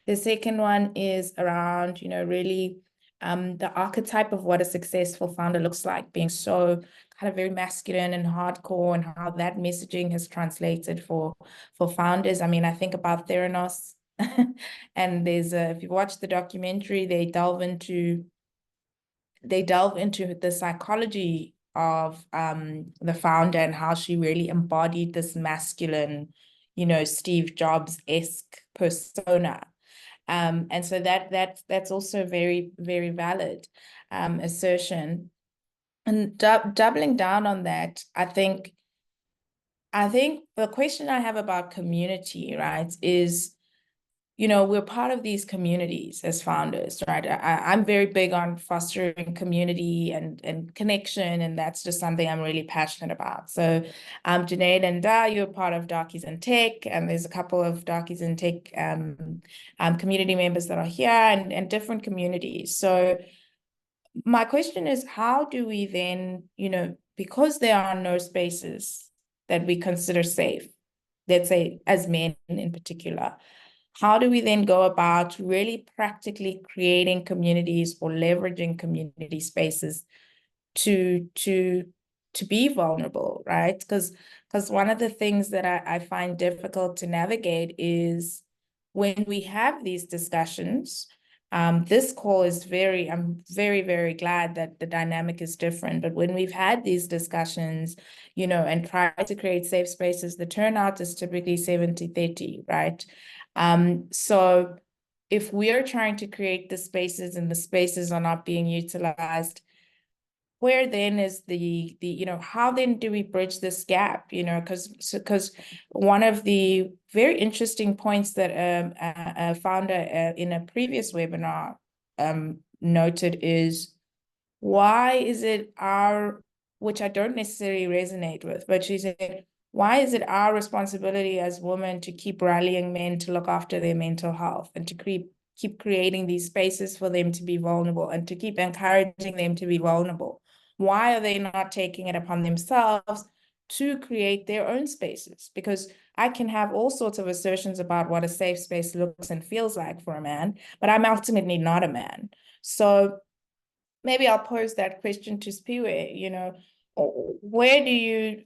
The second one is around, really the archetype of what a successful founder looks like, being so kind of very masculine and hardcore, and how that messaging has translated for founders. I mean, I think about Theranos, and if you watch the documentary, they delve into the psychology of the founder and how she really embodied this masculine, Steve Jobs-esque persona. And so that's also very, very valid assertion. And doubling down on that, I think the question I have about community, right, is, we're part of these communities as founders, right? I'm very big on fostering community and connection, and that's just something I'm really passionate about. So Junaid and Da, you're part of Darkies in Tech, and there's a couple of Darkies in Tech community members that are here, and different communities. So my question is, how do we then, because there are no spaces that we consider safe, let's say as men in particular, how do we then go about really practically creating communities or leveraging community spaces to be vulnerable, right? Because one of the things that I find difficult to navigate is when we have these discussions. This call is I'm very, very glad that the dynamic is different. But when we've had these discussions, and tried to create safe spaces, the turnout is typically 70-30, right? So if we are trying to create the spaces and the spaces are not being utilized, where then is the how then do we bridge this gap? Because one of the very interesting points that a founder in a previous webinar noted is, why is it which I don't necessarily resonate with, but she said, why is it our responsibility as women to keep rallying men to look after their mental health, and to keep creating these spaces for them to be vulnerable, and to keep encouraging them to be vulnerable? Why are they not taking it upon themselves to create their own spaces? Because I can have all sorts of assertions about what a safe space looks and feels like for a man, but I'm ultimately not a man. So maybe I'll pose that question to Spiwe, where do you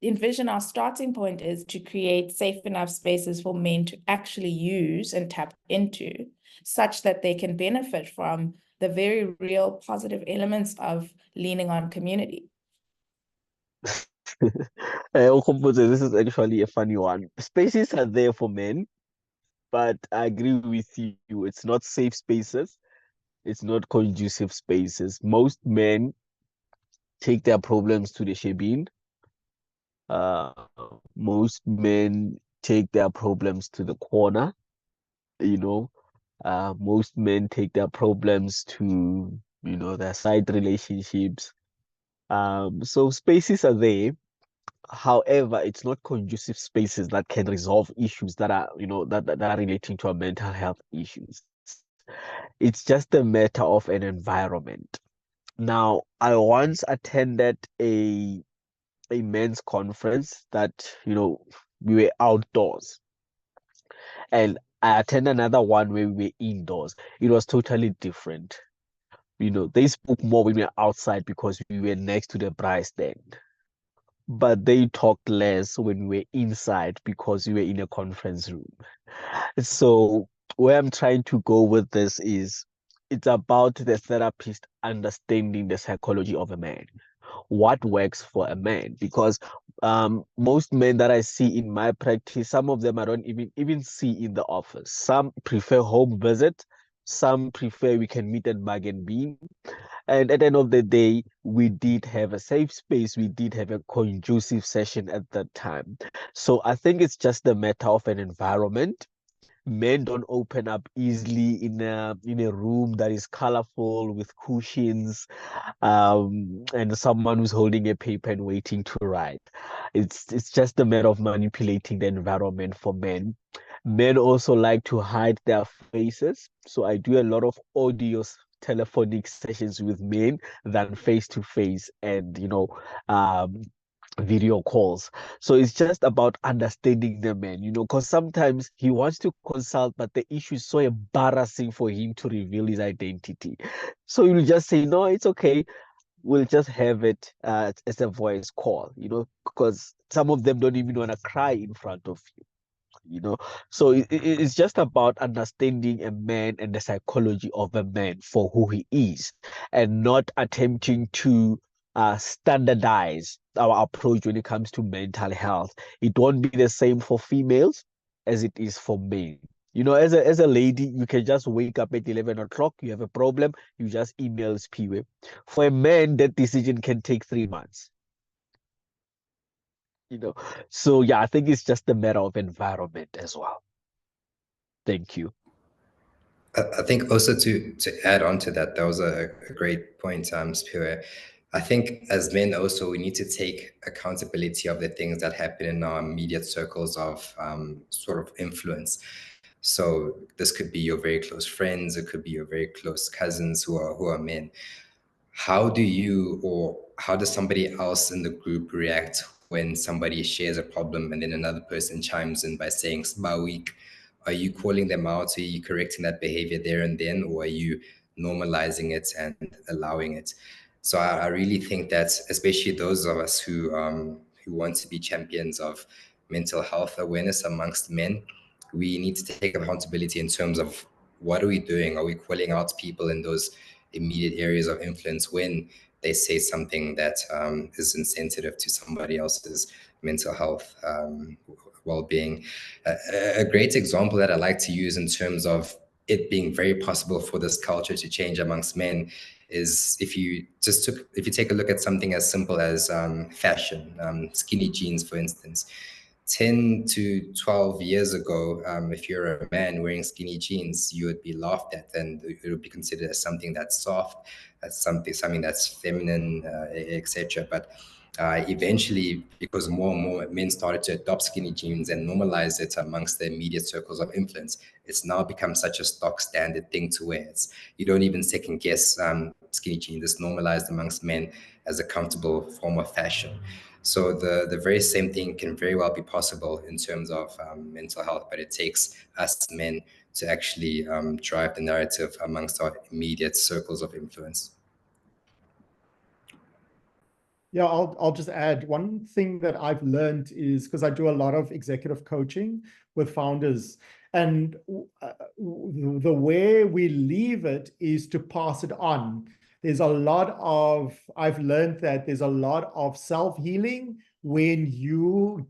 envision our starting point is to create safe enough spaces for men to actually use and tap into, such that they can benefit from the very real positive elements of leaning on community? Okomboze, this is actually a funny one. Spaces are there for men, but I agree with you. It's not safe spaces. It's not conducive spaces. Most men take their problems to the shebeen. Uh, most men take their problems to the corner, you know. Most men take their problems to, their side relationships. So spaces are there. However, it's not conducive spaces that can resolve issues that are, that are relating to our mental health issues. It's just a matter of an environment. Now, I once attended a men's conference that, we were outdoors. And I attended another one where we were indoors. It was totally different. They spoke more when we were outside because we were next to the braai stand. But they talked less when we were inside because we were in a conference room. So where I'm trying to go with this is it's about the therapist understanding the psychology of a man, what works for a man, because most men that I see in my practice, some of them I don't even see in the office. Some prefer home visit, some prefer we can meet and mug and bean. And at the end of the day, we did have a safe space. We did have a conducive session at that time. So I think it's just a matter of an environment. Men don't open up easily in a room that is colorful with cushions, and someone who's holding a paper and waiting to write. It's just a matter of manipulating the environment for men. Men also like to hide their faces, so I do a lot of audio telephonic sessions with men than face to face, and video calls. So it's just about understanding the man, because sometimes he wants to consult, but the issue is so embarrassing for him to reveal his identity. So you'll just say, no, it's okay. We'll just have it as a voice call, because some of them don't even want to cry in front of you. So it's just about understanding a man and the psychology of a man for who he is, and not attempting to standardize our approach when it comes to mental health. It won't be the same for females as it is for men. As a lady, you can just wake up at 11 o'clock, you have a problem, you just email Spiwe. For a man, that decision can take 3 months. So yeah, I think it's just a matter of environment as well. Thank you. I think also to add on to that, that was a great point, Spire. I think as men also, we need to take accountability of the things that happen in our immediate circles of sort of influence. So this could be your very close friends, it could be your very close cousins who are men. How do you, or how does somebody else in the group react when somebody shares a problem and then another person chimes in by saying "Sba weak"? Are you calling them out? Are you correcting that behavior there and then, or are you normalizing it and allowing it? So I really think that, especially those of us who want to be champions of mental health awareness amongst men, we need to take accountability in terms of what are we doing? Are we calling out people in those immediate areas of influence when they say something that is insensitive to somebody else's mental health well-being? A great example that I like to use in terms of it being very possible for this culture to change amongst men is if you take a look at something as simple as fashion, skinny jeans, for instance. 10 to 12 years ago, if you're a man wearing skinny jeans, you would be laughed at, and it would be considered as something that's soft, as something that's feminine, etc. But eventually, because more and more men started to adopt skinny jeans and normalize it amongst their immediate circles of influence, it's now become such a stock standard thing to wear. You don't even second guess skinny jeans. It's normalized amongst men as a comfortable form of fashion. So the very same thing can very well be possible in terms of mental health, but it takes us men to actually drive the narrative amongst our immediate circles of influence. Yeah, I'll just add one thing that I've learned is, because I do a lot of executive coaching with founders, And the way we leave it is to pass it on. There's a lot of, I've learned that there's a lot of self-healing when you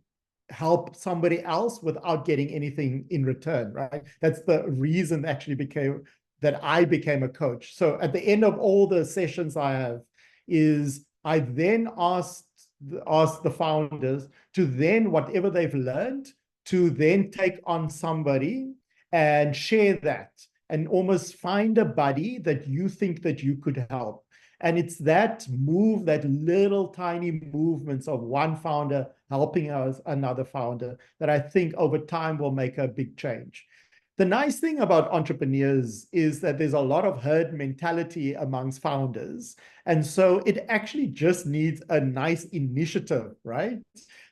help somebody else without getting anything in return, right? That's the reason that I became a coach. So at the end of all the sessions I have is I then ask the founders to then, whatever they've learned, to then take on somebody and share that and almost find a buddy that you think that you could help. And it's that little tiny movements of one founder helping us another founder that I think over time will make a big change. The nice thing about entrepreneurs is that there's a lot of herd mentality amongst founders. And so it actually just needs a nice initiative, right?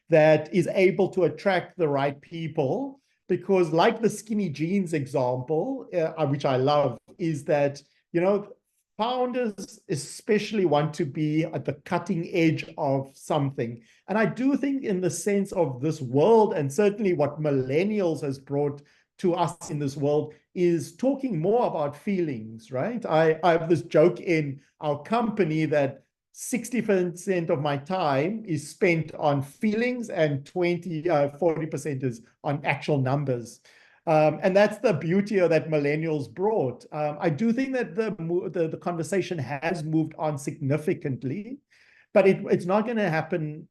That is able to attract the right people. Because like the skinny jeans example, which I love, is that, founders especially want to be at the cutting edge of something. And I do think in the sense of this world, and certainly what millennials has brought to us in this world, is talking more about feelings, right? I have this joke in our company that 60% of my time is spent on feelings and 40% is on actual numbers. And that's the beauty of that millennials brought. I do think that the conversation has moved on significantly, but it's not going to happen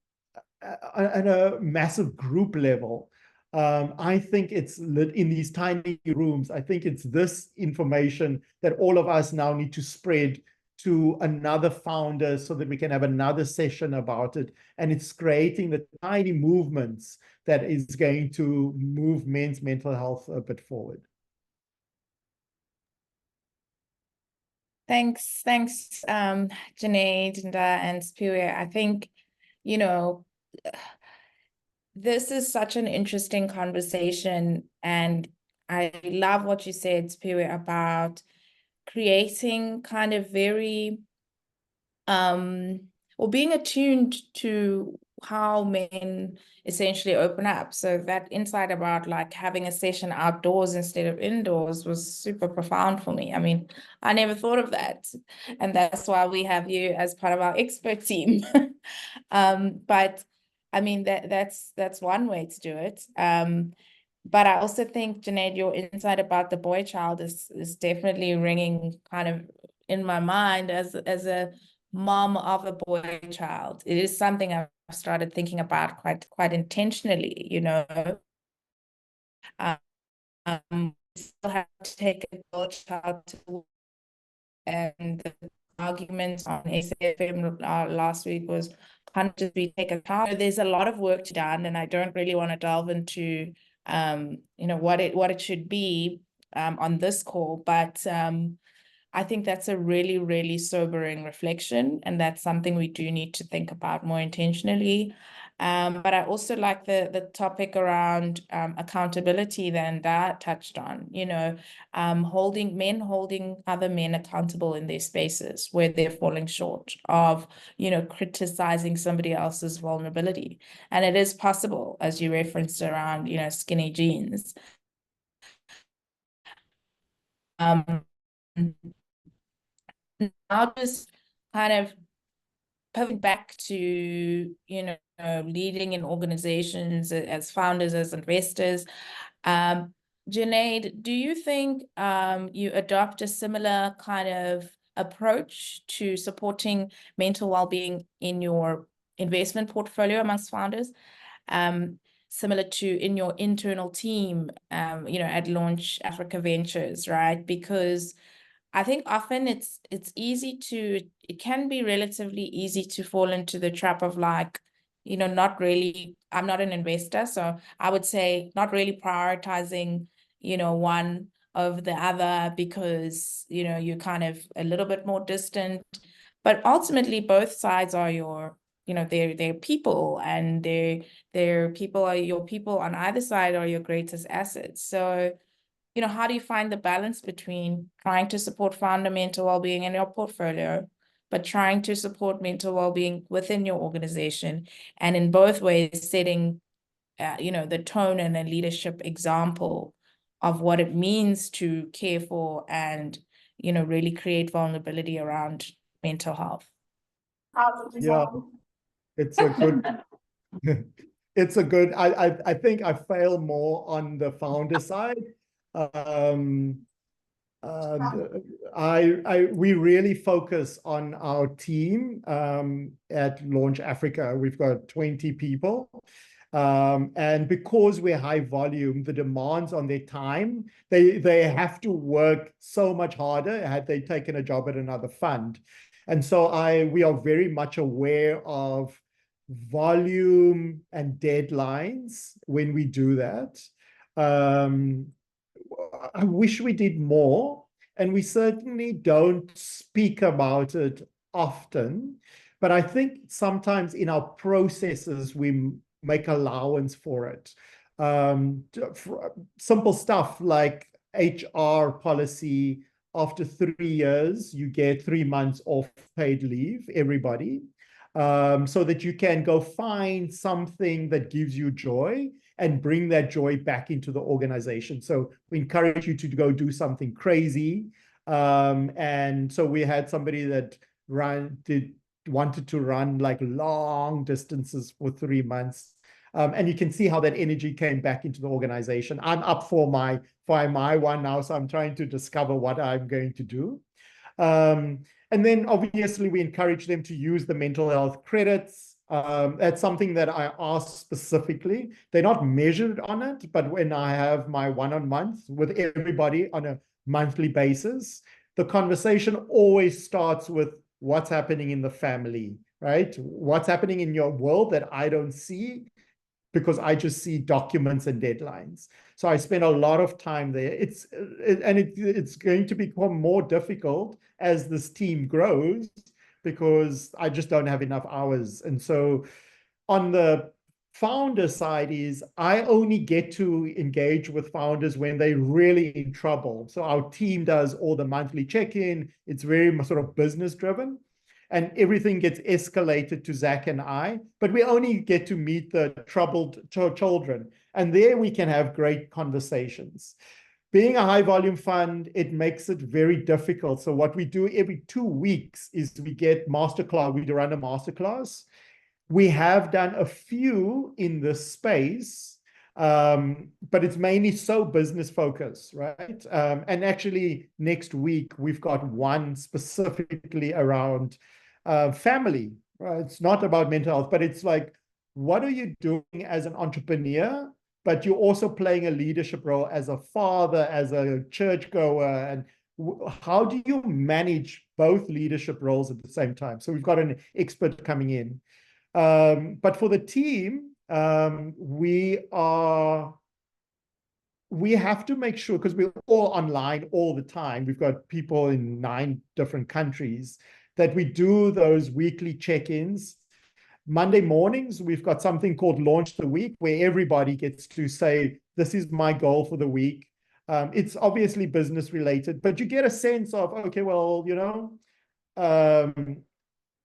at a massive group level. I think it's in these tiny rooms. I think it's this information that all of us now need to spread to another founder so that we can have another session about it. And it's creating the tiny movements that is going to move men's mental health a bit forward. Thanks, Janae, Dinda, and Spiwe. I think, this is such an interesting conversation, and I love what you said, Spiwe, about creating kind of very or being attuned to how men essentially open up. So that insight about like having a session outdoors instead of indoors was super profound for me. I mean, I never thought of that. And that's why we have you as part of our expert team. But I mean, that's one way to do it. But I also think, Janae, your insight about the boy child is definitely ringing kind of in my mind as a mom of a boy child. It is something I've started thinking about quite intentionally, we still have to take a girl child to, and the argument on SAFM last week was, can't just be taken child. There's a lot of work to be done, and I don't really want to delve into what it should be on this call, but I think that's a really, really sobering reflection, and that's something we do need to think about more intentionally. But I also like the topic around accountability that touched on, holding other men accountable in their spaces where they're falling short of, criticizing somebody else's vulnerability. And it is possible, as you referenced around, skinny jeans. Now just kind of coming back to, leading in organizations as founders, as investors. Junaid, do you think you adopt a similar kind of approach to supporting mental well-being in your investment portfolio amongst founders? Similar to in your internal team, at Launch Africa Ventures, right? Because I think often it can be relatively easy to fall into the trap of like, not really, I'm not an investor, so I would say not really prioritizing, one over the other because, you're kind of a little bit more distant. But ultimately, both sides are they're people, and your people on either side are your greatest assets. So, how do you find the balance between trying to support fundamental well-being in your portfolio, but trying to support mental well-being within your organization, and in both ways setting, the tone and a leadership example of what it means to care for and, really create vulnerability around mental health. Yeah, it's a good, I think I fail more on the founder side. Um, we really focus on our team at Launch Africa. We've got 20 people. And because we're high volume, the demands on their time, they have to work so much harder had they taken a job at another fund. And so we are very much aware of volume and deadlines when we do that. I wish we did more, and we certainly don't speak about it often. But I think sometimes in our processes, we make allowance for it. Simple stuff like HR policy, after 3 years, you get 3 months off paid leave, everybody, so that you can go find something that gives you joy and bring that joy back into the organization. So we encourage you to go do something crazy. And so we had somebody that wanted to run like long distances for 3 months. And you can see how that energy came back into the organization. I'm up for my one now, so I'm trying to discover what I'm going to do. And then obviously we encourage them to use the mental health credits. That's something that I ask specifically. They're not measured on it, but when I have my one-on-ones with everybody on a monthly basis, the conversation always starts with what's happening in the family, right? What's happening in your world that I don't see, because I just see documents and deadlines. So I spend a lot of time there. It's going to become more difficult as this team grows because I just don't have enough hours. And so on the founder side is I only get to engage with founders when they're really in trouble. So our team does all the monthly check-in. It's very sort of business driven. And everything gets escalated to Zach and I, but we only get to meet the troubled children. And there we can have great conversations. Being a high volume fund, it makes it very difficult. So what we do every 2 weeks is we get masterclass, we run a masterclass. We have done a few in this space, but it's mainly so business focused, right? And actually next week, we've got one specifically around family, right? It's not about mental health, but it's like, what are you doing as an entrepreneur, but you're also playing a leadership role as a father, as a churchgoer, and how do you manage both leadership roles at the same time? So we've got an expert coming in. But for the team, we have to make sure, because we're all online all the time, we've got people in 9 different countries, that we do those weekly check-ins. Monday mornings, we've got something called Launch the Week, where everybody gets to say, this is my goal for the week. It's obviously business related, but you get a sense of, okay, well,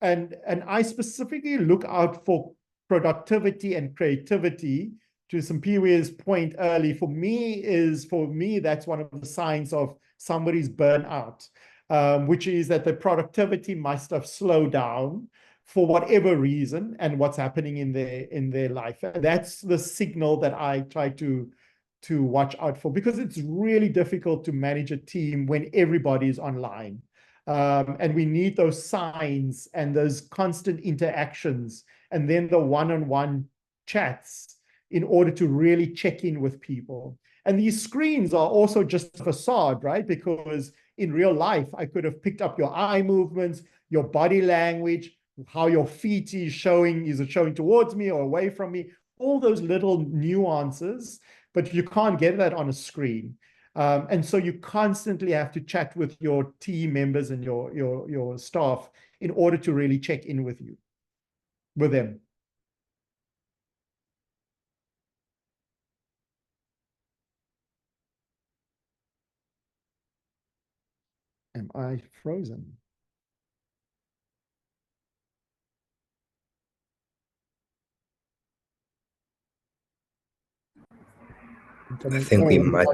and I specifically look out for productivity and creativity. To Simpiwe's point early, for me, that's one of the signs of somebody's burnout, which is that the productivity must have slowed down for whatever reason and what's happening in their life. And that's the signal that I try to watch out for, because it's really difficult to manage a team when everybody's online. And we need those signs and those constant interactions, and then the one-on-one chats in order to really check in with people. And these screens are also just a facade, right? Because in real life, I could have picked up your eye movements, your body language, how your feet is it showing towards me or away from me, all those little nuances, but you can't get that on a screen. And so you constantly have to chat with your team members and your staff in order to really check in with them. Am I frozen? I think we might.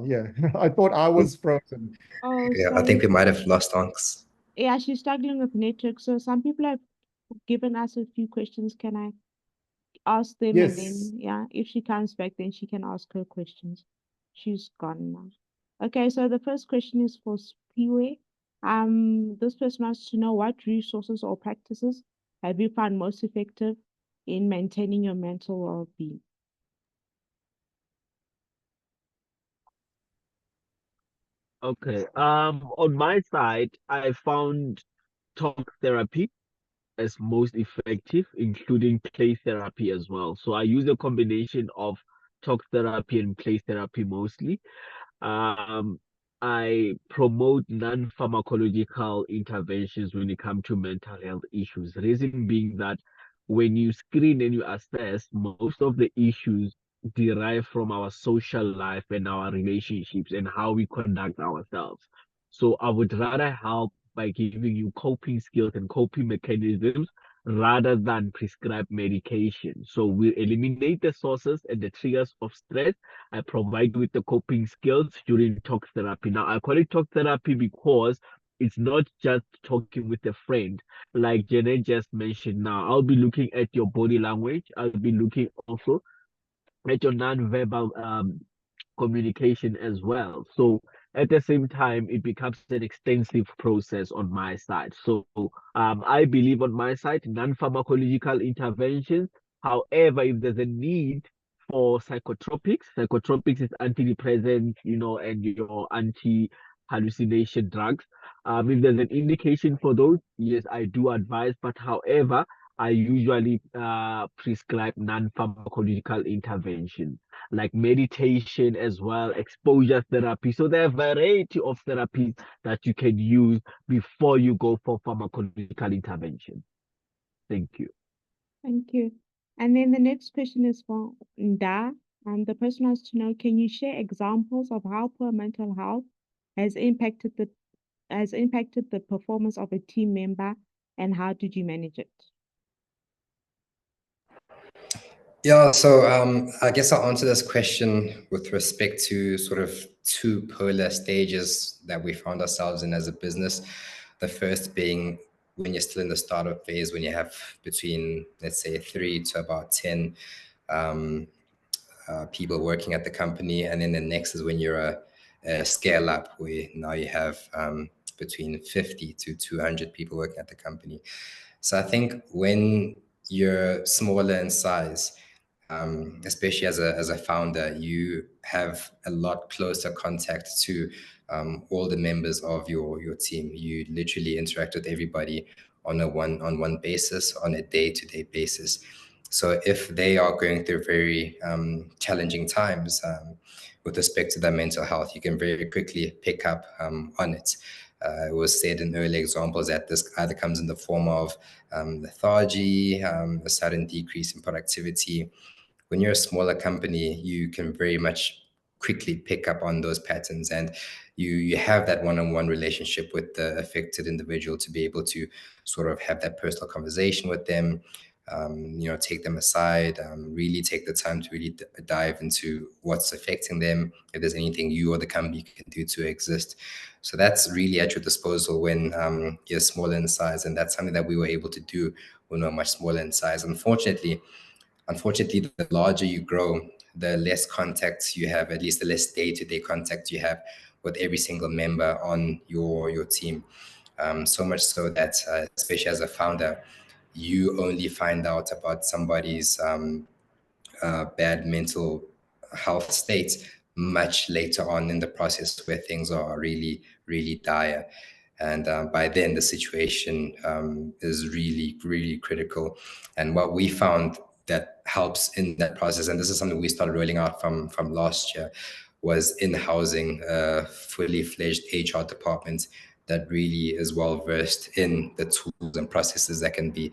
Yeah, I thought I was frozen. Oh, Yeah, I sorry. think we might have lost Anks. Yeah, she's struggling with network. So some people have given us a few questions. Can I ask them? And Yes. then, yeah, if she comes back, then she can ask her questions. She's gone now. Okay, so the first question is for Spiwe. This person wants to know what resources or practices have you found most effective in maintaining your mental well-being? Okay. On my side, I found talk therapy as most effective, including play therapy as well. So I use a combination of talk therapy and play therapy mostly. Um, I promote non-pharmacological interventions when it comes to mental health issues. Reason being that when you screen and you assess, most of the issues derive from our social life and our relationships and how we conduct ourselves. So I would rather help by giving you coping skills and coping mechanisms rather than prescribe medication. So we eliminate the sources and the triggers of stress. I provide with the coping skills during talk therapy. Now, I call it talk therapy because it's not just talking with a friend. Like Janet just mentioned now, I'll be looking at your body language. I'll be looking also at your non-verbal communication as well. So at the same time, it becomes an extensive process on my side. So I believe on my side, non-pharmacological interventions. However, if there's a need for psychotropics is antidepressants, and your anti-hallucination drugs. If there's an indication for those, yes, I do advise. But however, I usually prescribe non-pharmacological intervention like meditation as well, exposure therapy. So there are a variety of therapies that you can use before you go for pharmacological intervention. Thank you. Thank you. And then the next question is for Nda. The person wants to know, can you share examples of how poor mental health has impacted the performance of a team member, and how did you manage it? Yeah, so I guess I'll answer this question with respect to sort of two polar stages that we found ourselves in as a business. The first being when you're still in the startup phase, when you have between, let's say, 3 to about 10 people working at the company. And then the next is when you're a scale up, where now you have between 50 to 200 people working at the company. So I think when you're smaller in size, especially as a founder, you have a lot closer contact to all the members of your team. You literally interact with everybody on a one-on-one basis, on a day-to-day basis. So if they are going through very challenging times with respect to their mental health, you can very quickly pick up on it. It was said in early examples that this either comes in the form of lethargy, a sudden decrease in productivity. When you're a smaller company, you can very much quickly pick up on those patterns, and you have that one-on-one relationship with the affected individual to be able to sort of have that personal conversation with them, take them aside, really take the time to really dive into what's affecting them, if there's anything you or the company can do to exist. So that's really at your disposal when you're smaller in size, and that's something that we were able to do when we were much smaller in size. Unfortunately, the larger you grow, the less contacts you have, at least the less day-to-day contact you have with every single member on your team. So much so that, especially as a founder, you only find out about somebody's bad mental health state much later on in the process, where things are really, really dire. And by then, the situation is really, really critical. And what we found that helps in that process, and this is something we started rolling out from last year, was in housing a fully fledged HR department that really is well versed in the tools and processes that can be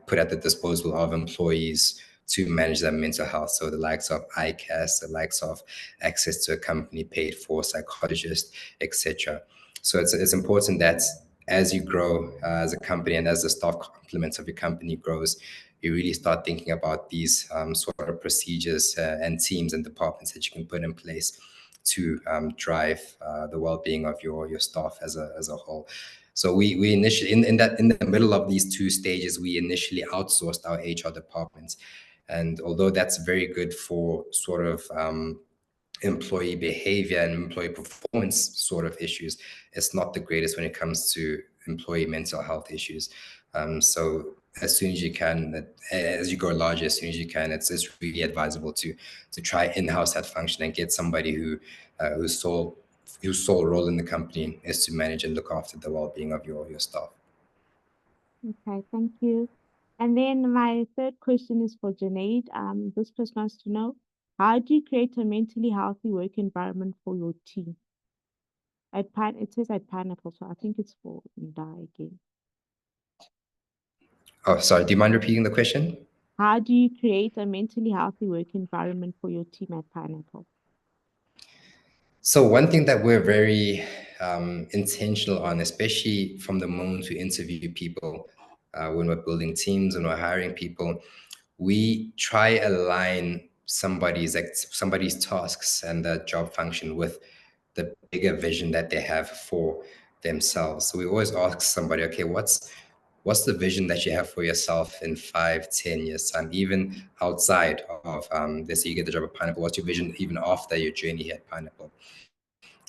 put at the disposal of employees to manage their mental health. So the likes of ICAS, the likes of access to a company paid for psychologist, etc. So it's important that as you grow as a company and as the staff complement of your company grows, you really start thinking about these sort of procedures and teams and departments that you can put in place to drive the well-being of your staff as a whole. So we initially in the middle of these two stages, we initially outsourced our HR departments, and although that's very good for sort of employee behavior and employee performance sort of issues, it's not the greatest when it comes to employee mental health issues. So as soon as you can, as you go larger, as soon as you can, it's really advisable to try in-house that function and get somebody whose sole role in the company is to manage and look after the well-being of your staff. Okay, thank you. And then my third question is for Junaid. This person wants to know, how do you create a mentally healthy work environment for your team? It says at Pineapple, so I think it's for Ndai again. Oh, sorry, do you mind repeating the question? How do you create a mentally healthy work environment for your team at Pineapple? So one thing that we're very intentional on, especially from the moment we interview people, when we're building teams and we're hiring people, we try align somebody's tasks and the job function with the bigger vision that they have for themselves. So we always ask somebody, okay, what's the vision that you have for yourself in 5-10 years time, even outside of let's say you get the job at Pineapple, what's your vision even after your journey here at Pineapple?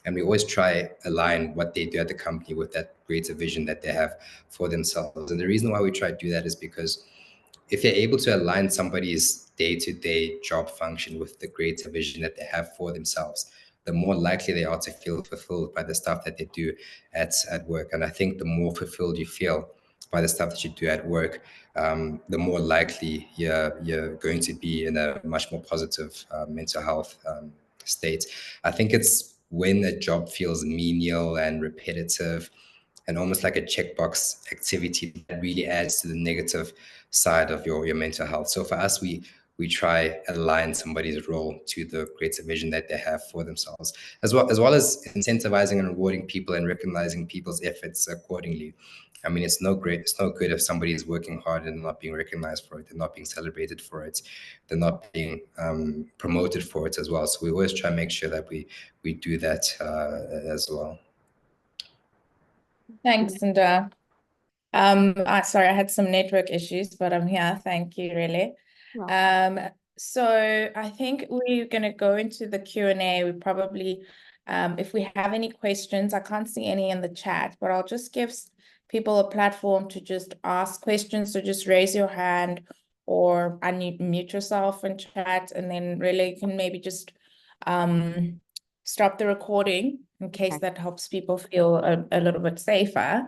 And we always try align what they do at the company with that greater vision that they have for themselves. And the reason why we try to do that is because if you're able to align somebody's day-to-day job function with the greater vision that they have for themselves, the more likely they are to feel fulfilled by the stuff that they do at work. And I think the more fulfilled you feel by the stuff that you do at work, the more likely you're going to be in a much more positive mental health state. I think it's when a job feels menial and repetitive and almost like a checkbox activity that really adds to the negative side of your mental health. So for us, we try align somebody's role to the greater vision that they have for themselves, as well as incentivizing and rewarding people and recognizing people's efforts accordingly. I mean, it's no good if somebody is working hard and not being recognized for it, they're not being celebrated for it, they're not being promoted for it as well. So we always try and make sure that we do that as well. Thanks, and sorry, I had some network issues, but I'm here. Thank you, really. So I think we're going to go into the Q&A. We probably, if we have any questions, I can't see any in the chat, but I'll just give people a platform to just ask questions. So just raise your hand or unmute yourself and chat, and then really you can maybe just stop the recording in case that helps people feel a little bit safer.